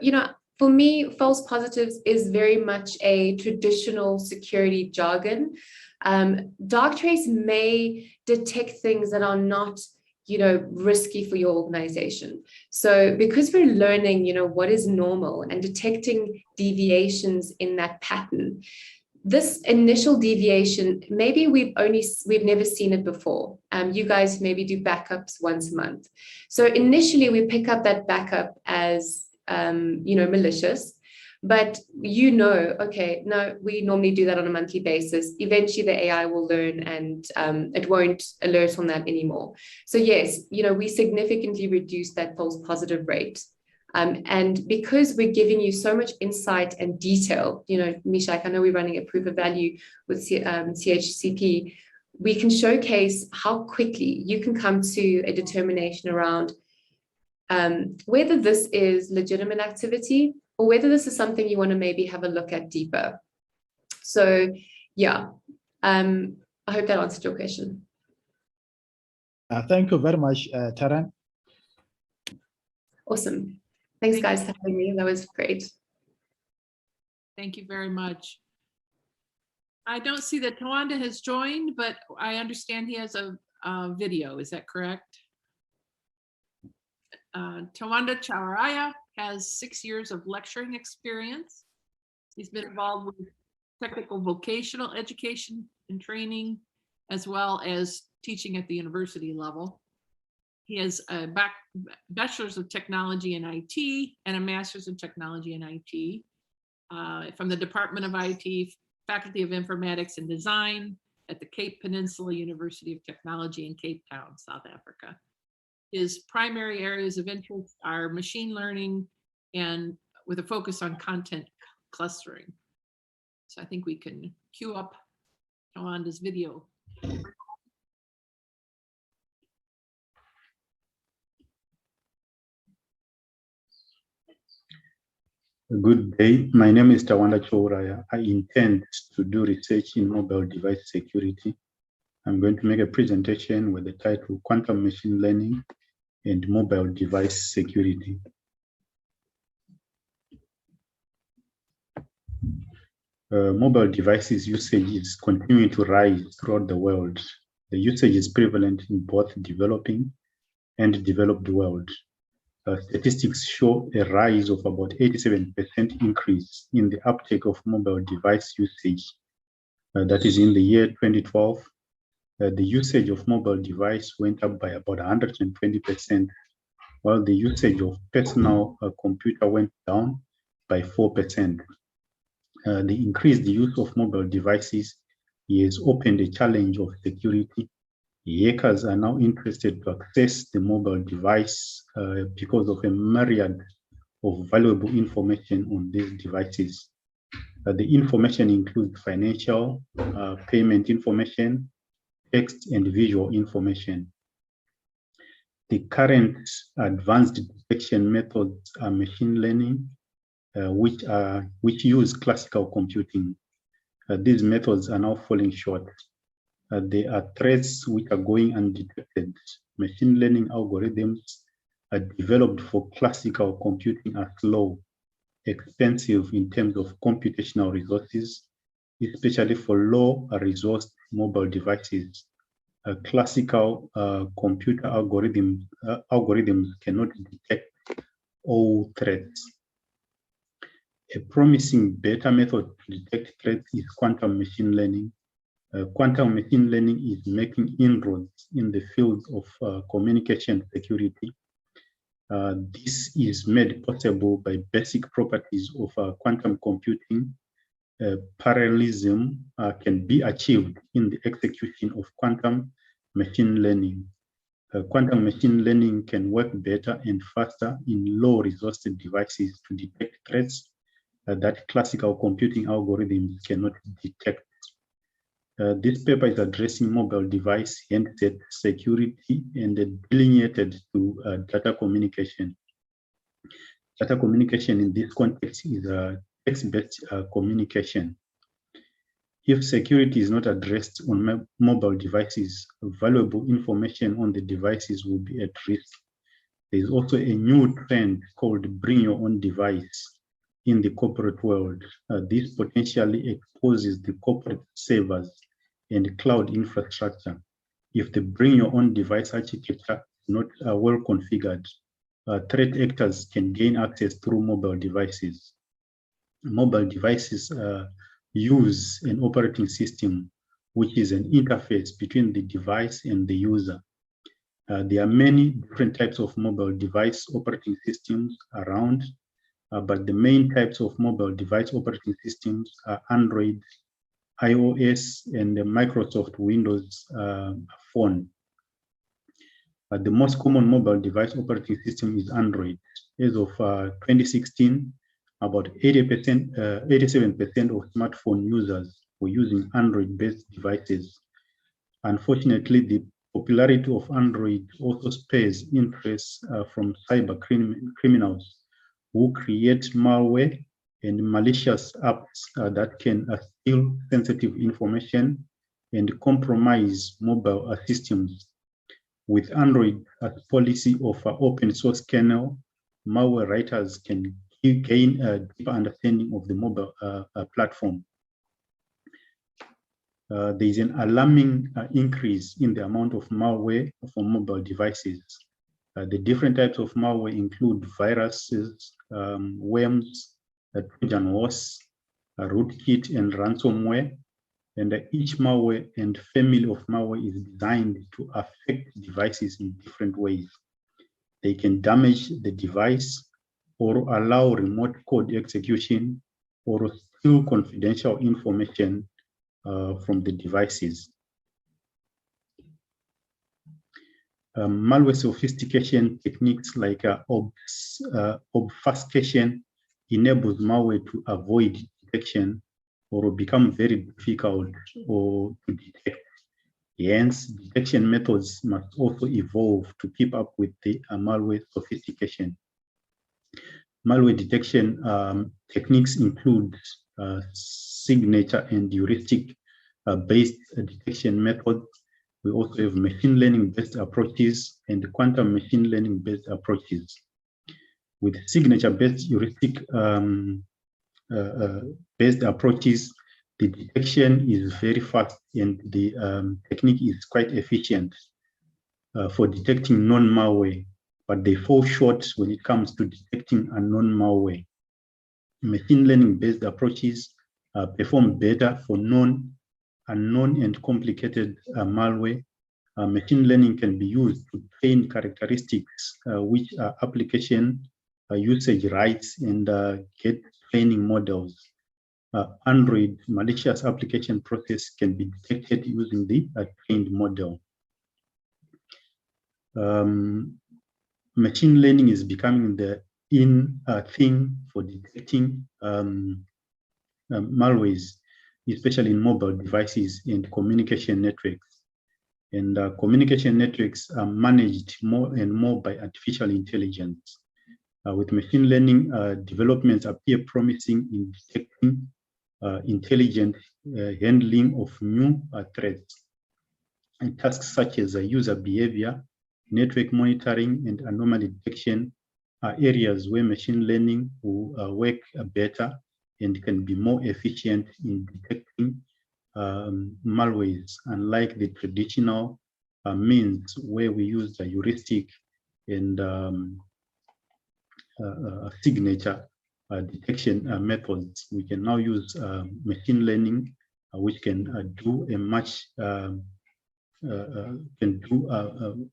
for me, false positives is very much a traditional security jargon. Darktrace may detect things that are not risky for your organization. So because we're learning, what is normal and detecting deviations in that pattern, this initial deviation, maybe we've never seen it before. You guys maybe do backups once a month. So initially we pick up that backup as, malicious, but okay, no, we normally do that on a monthly basis. Eventually the AI will learn and it won't alert on that anymore. So yes, we significantly reduce that false positive rate. And because we're giving you so much insight and detail, Mishak, I know we're running a proof of value with CHCP, we can showcase how quickly you can come to a determination around whether this is legitimate activity or whether this is something you want to maybe have a look at deeper. So yeah, I hope that answered your question. Thank you very much, Taran. Awesome. Thanks, guys, for having me. That was great. Thank you very much. I don't see that Tawanda has joined, but I understand he has a video. Is that correct? Tawanda Chowuraya has 6 years of lecturing experience. He's been involved with technical vocational education and training, as well as teaching at the university level. He has a bachelor's of technology in IT and a master's of technology in IT from the Department of IT, Faculty of Informatics and Design at the Cape Peninsula University of Technology in Cape Town, South Africa. His primary areas of interest are machine learning and with a focus on content clustering. So I think we can queue up Tawanda's video. Good day. My name is Tawanda Chowuraya. I intend to do research in mobile device security. I'm going to make a presentation with the title Quantum Machine Learning and Mobile Device Security. Mobile devices usage is continuing to rise throughout the world. The usage is prevalent in both developing and developed world. Statistics show a rise of about 87% increase in the uptake of mobile device usage. That is in the year 2012. The usage of mobile device went up by about 120%, while the usage of personal computer went down by 4%. The increased use of mobile devices has opened a challenge of security Hackers are now interested to access the mobile device because of a myriad of valuable information on these devices. The information includes financial, payment information, text and visual information. The current advanced detection methods are machine learning, which use classical computing. These methods are now falling short. There are threats which are going undetected. Machine learning algorithms are developed for classical computing are slow, expensive in terms of computational resources, especially for low-resourced mobile devices. Classical computer algorithms cannot detect all threats. A promising better method to detect threats is quantum machine learning. Quantum machine learning is making inroads in the field of communication security. This is made possible by basic properties of quantum computing. Parallelism can be achieved in the execution of quantum machine learning. Quantum machine learning can work better and faster in low-resourced devices to detect threats that classical computing algorithms cannot detect. This paper is addressing mobile device handset security and delineated to data communication. Data communication in this context is text-based communication. If security is not addressed on mobile devices, valuable information on the devices will be at risk. There is also a new trend called bring your own device in the corporate world. This potentially exposes the corporate servers and cloud infrastructure. If the bring your own device architecture is not well configured, threat actors can gain access through mobile devices. Mobile devices use an operating system, which is an interface between the device and the user. There are many different types of mobile device operating systems around, but the main types of mobile device operating systems are Android, iOS, and the Microsoft Windows phone. The most common mobile device operating system is Android. As of 2016, about 87% of smartphone users were using Android-based devices. Unfortunately, the popularity of Android also spares interest from cyber criminals who create malware and malicious apps that can steal sensitive information and compromise mobile systems. With Android as policy of open source kernel, malware writers can gain a deeper understanding of the mobile platform. There is an alarming increase in the amount of malware for mobile devices. The different types of malware include viruses, worms, Trojan horse, rootkit, and ransomware. And each malware and family of malware is designed to affect devices in different ways. They can damage the device or allow remote code execution or steal confidential information from the devices. Malware sophistication techniques like obfuscation enables malware to avoid detection or become very difficult or to detect. Hence, detection methods must also evolve to keep up with the malware sophistication. Malware detection techniques include signature and heuristic based detection methods. We also have machine learning based approaches and quantum machine learning based approaches. With signature based heuristic based approaches, the detection is very fast and the technique is quite efficient for detecting non-malware, but they fall short when it comes to detecting a non-malware. Machine learning based approaches perform better for unknown and complicated malware. Machine learning can be used to train characteristics which are application usage rights and get training models. Android malicious application process can be detected using the trained model. Machine learning is becoming the in thing for detecting malwares, especially in mobile devices and communication networks. And communication networks are managed more and more by artificial intelligence. With machine learning, developments appear promising in detecting intelligent handling of new threats. And tasks such as user behavior, network monitoring, and anomaly detection are areas where machine learning will work better and can be more efficient in detecting malwares, unlike the traditional means where we use the heuristic and signature detection methods. We can now use machine learning, which can do a much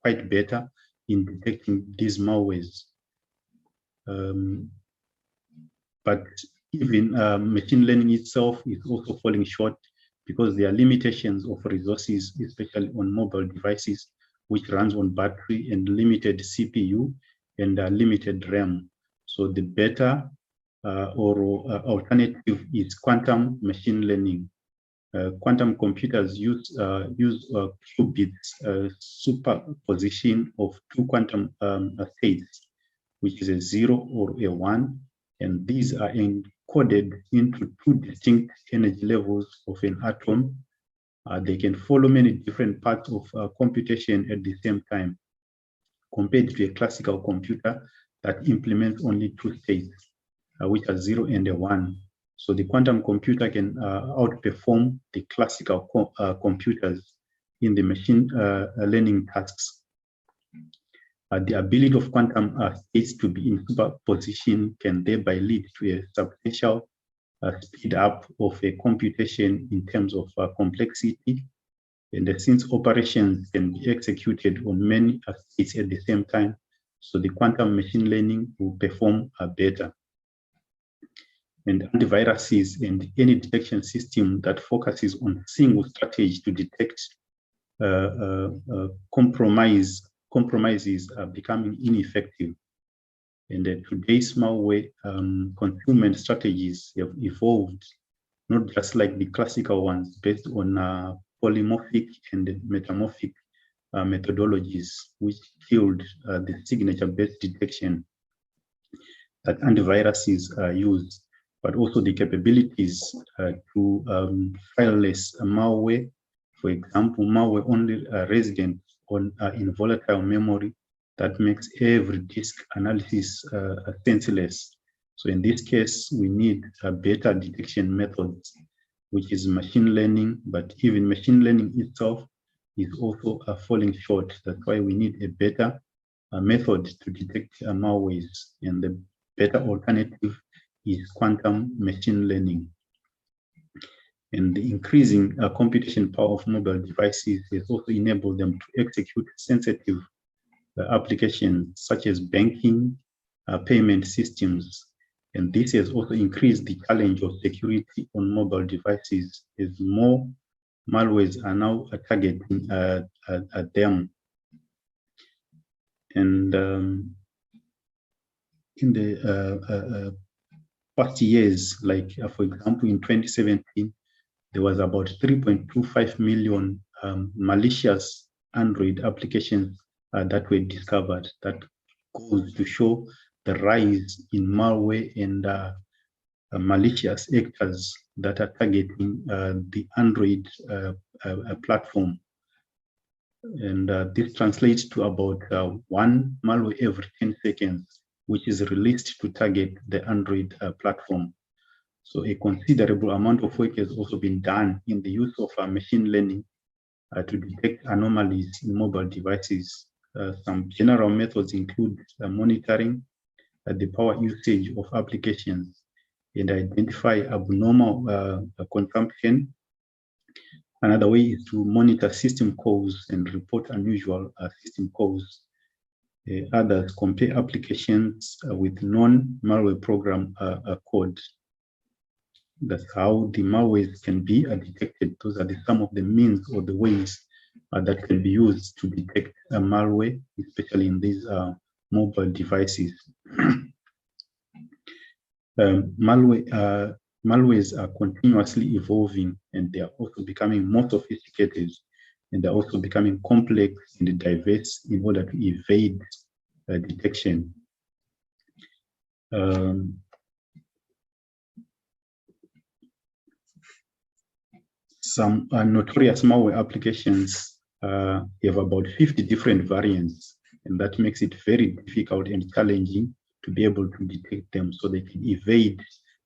quite better in detecting these malwares. But even machine learning itself is also falling short because there are limitations of resources, especially on mobile devices, which runs on battery and limited CPU and limited RAM. So the better alternative is quantum machine learning. Quantum computers use qubits superposition of two quantum states, which is a 0 or a 1, and these are encoded into two distinct energy levels of an atom. They can follow many different parts of computation at the same time, compared to a classical computer that implements only two states, which are 0 and a 1. So the quantum computer can outperform the classical computers in the machine learning tasks. The ability of quantum states to be in superposition can thereby lead to a substantial speed up of a computation in terms of complexity. And since operations can be executed on many states at the same time, so the quantum machine learning will perform better. And antiviruses and any detection system that focuses on single strategy to detect compromises are becoming ineffective. And today's malware containment strategies have evolved, not just like the classical ones based on polymorphic and metamorphic methodologies, which killed the signature-based detection that antiviruses use, but also the capabilities to fileless malware. For example, malware only resident on in volatile memory that makes every disk analysis senseless. So in this case, we need better detection methods, which is machine learning, but even machine learning itself is also falling short. That's why we need a better method to detect malwares, and the better alternative is quantum machine learning. And the increasing computation power of mobile devices has also enabled them to execute sensitive applications such as banking, payment systems. And this has also increased the challenge of security on mobile devices as more malwares are now targeting at them. And in the past years, like for example, in 2017, there was about 3.25 million malicious Android applications that were discovered. That goes to show the rise in malware and malicious actors that are targeting the Android platform. And this translates to about one malware every 10 seconds, which is released to target the Android platform. So a considerable amount of work has also been done in the use of machine learning to detect anomalies in mobile devices. Some general methods include monitoring the power usage of applications and identify abnormal consumption. Another way is to monitor system calls and report unusual system calls. Others compare applications with non-malware program code. That's how the malwares can be detected. Those are some of the means or the ways that can be used to detect malware, especially in these mobile devices. Malwares are continuously evolving, and they are also becoming more sophisticated, and they're also becoming complex and diverse in order to evade detection. Some notorious malware applications have about 50 different variants, and that makes it very difficult and challenging to be able to detect them, so they can evade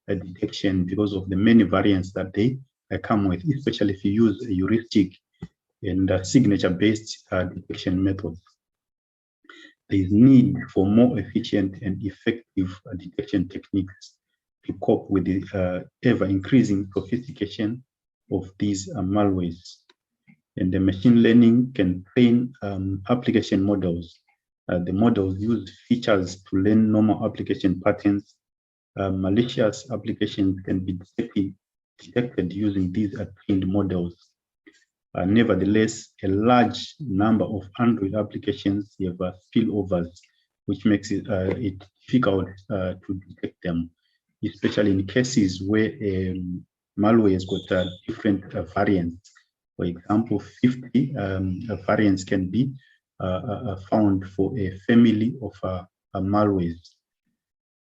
detection because of the many variants that they come with, especially if you use a heuristic and signature-based detection methods. There is need for more efficient and effective detection techniques to cope with the ever-increasing sophistication of these malwares. And the machine learning can train application models. The models use features to learn normal application patterns. Malicious applications can be detected using these trained models. Nevertheless, a large number of Android applications have spillovers, which makes it difficult to detect them, especially in cases where malware has got different variants. For example, 50 variants can be found for a family of malwares.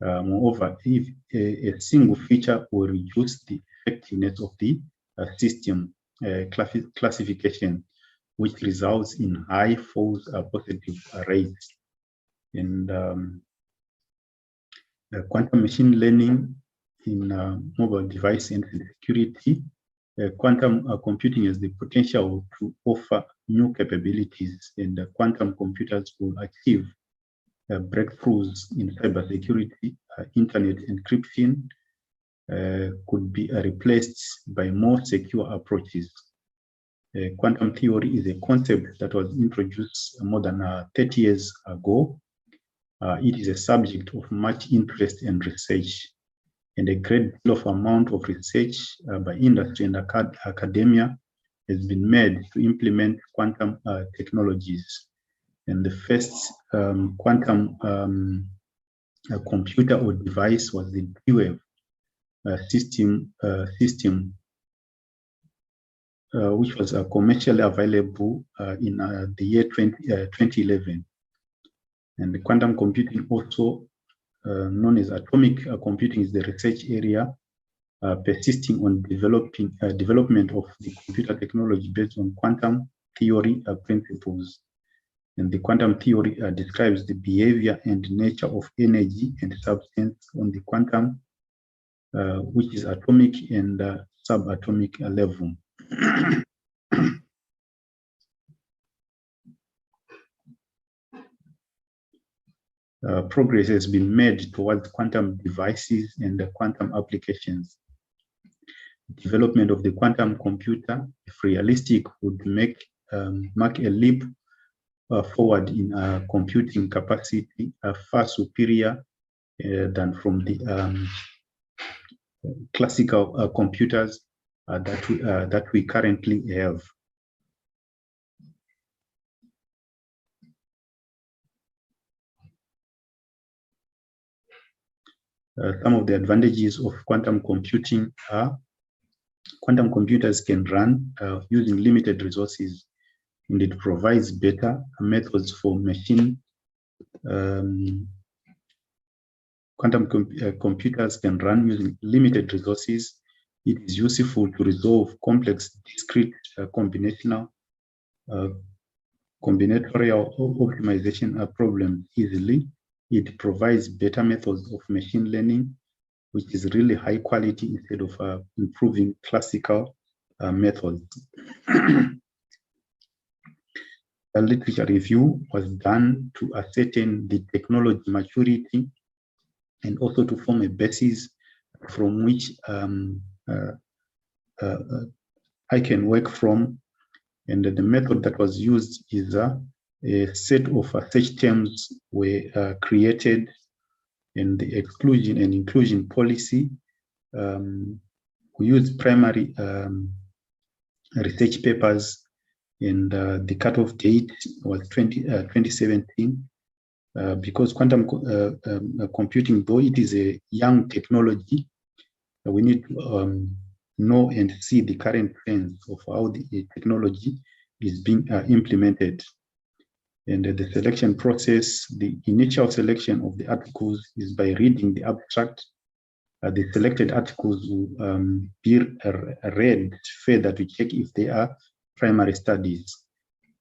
Moreover, if a single feature will reduce the effectiveness of the system classification, which results in high false positive rates. And quantum machine learning in mobile device and security, quantum computing has the potential to offer new capabilities, and quantum computers will achieve breakthroughs in cybersecurity. Internet encryption could be replaced by more secure approaches. Quantum theory is a concept that was introduced more than 30 years ago. It is a subject of much interest and research, and a great deal of amount of research by industry and academia has been made to implement quantum technologies. And the first quantum computer or device was the D-Wave system, which was commercially available in the year 2011. And the quantum computing, also known as atomic computing, is the research area persisting on development of the computer technology based on quantum theory principles. And the quantum theory describes the behavior and nature of energy and substance on the quantum, which is atomic and subatomic level. Progress has been made towards quantum devices and quantum applications. Development of the quantum computer, if realistic, would mark a leap forward in computing capacity, far superior than from the classical computers that we currently have. Some of the advantages of quantum computing are quantum computers can run using limited resources, and it provides better methods for machine. Quantum computers can run using limited resources. It is useful to resolve complex, discrete, combinatorial optimization problems easily. It provides better methods of machine learning, which is really high quality instead of improving classical methods. A literature review was done to ascertain the technology maturity and also to form a basis from which I can work from. And the method that was used is a set of search terms were created, and the exclusion and inclusion policy. We use primary research papers and the cutoff date was 2017. Because quantum computing, though it is a young technology, we need to know and see the current trends of how the technology is being implemented. And the selection process, the initial selection of the articles is by reading the abstract. The selected articles will be read further to check if they are primary studies.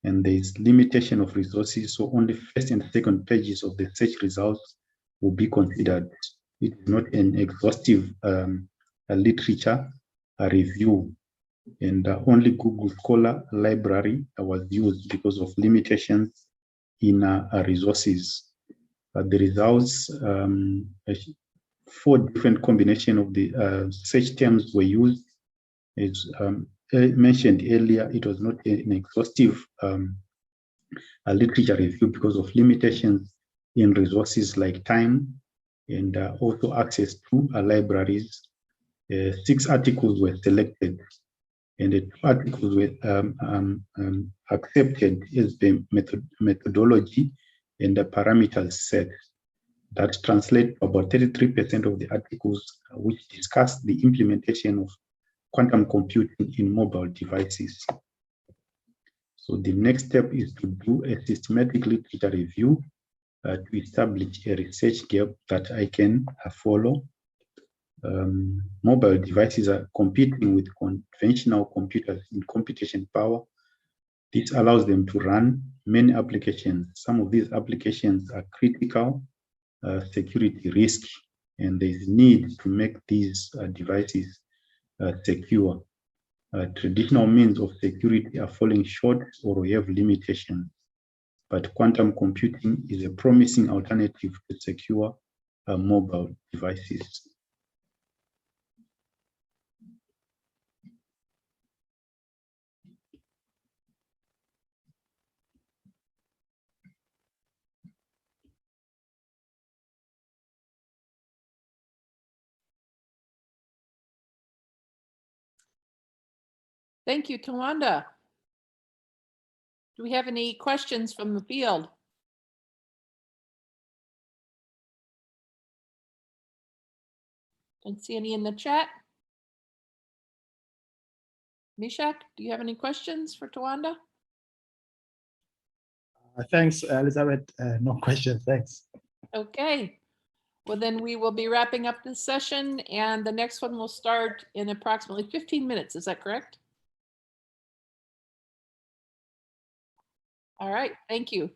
And there is limitation of resources, so only first and second pages of the search results will be considered. It is not an exhaustive literature review, and only Google Scholar Library was used because of limitations in resources. The results, 4 different combinations of the search terms were used. As mentioned earlier, it was not an exhaustive literature review because of limitations in resources like time and also access to libraries. 6 articles were selected, and the 2 articles were accepted as the methodology and the parameters set. That translates about 33% of the articles which discuss the implementation of quantum computing in mobile devices. So the next step is to do a systematic literature review to establish a research gap that I can follow. Mobile devices are competing with conventional computers in computation power. This allows them to run many applications. Some of these applications are critical security risk, and there is need to make these devices secure. Traditional means of security are falling short or we have limitations, but quantum computing is a promising alternative to secure mobile devices. Thank you, Tawanda. Do we have any questions from the field? Don't see any in the chat. Mishak, do you have any questions for Tawanda? Thanks, Elizabeth. No questions, thanks. Okay. Well, then we will be wrapping up this session, and the next one will start in approximately 15 minutes. Is that correct? All right. Thank you.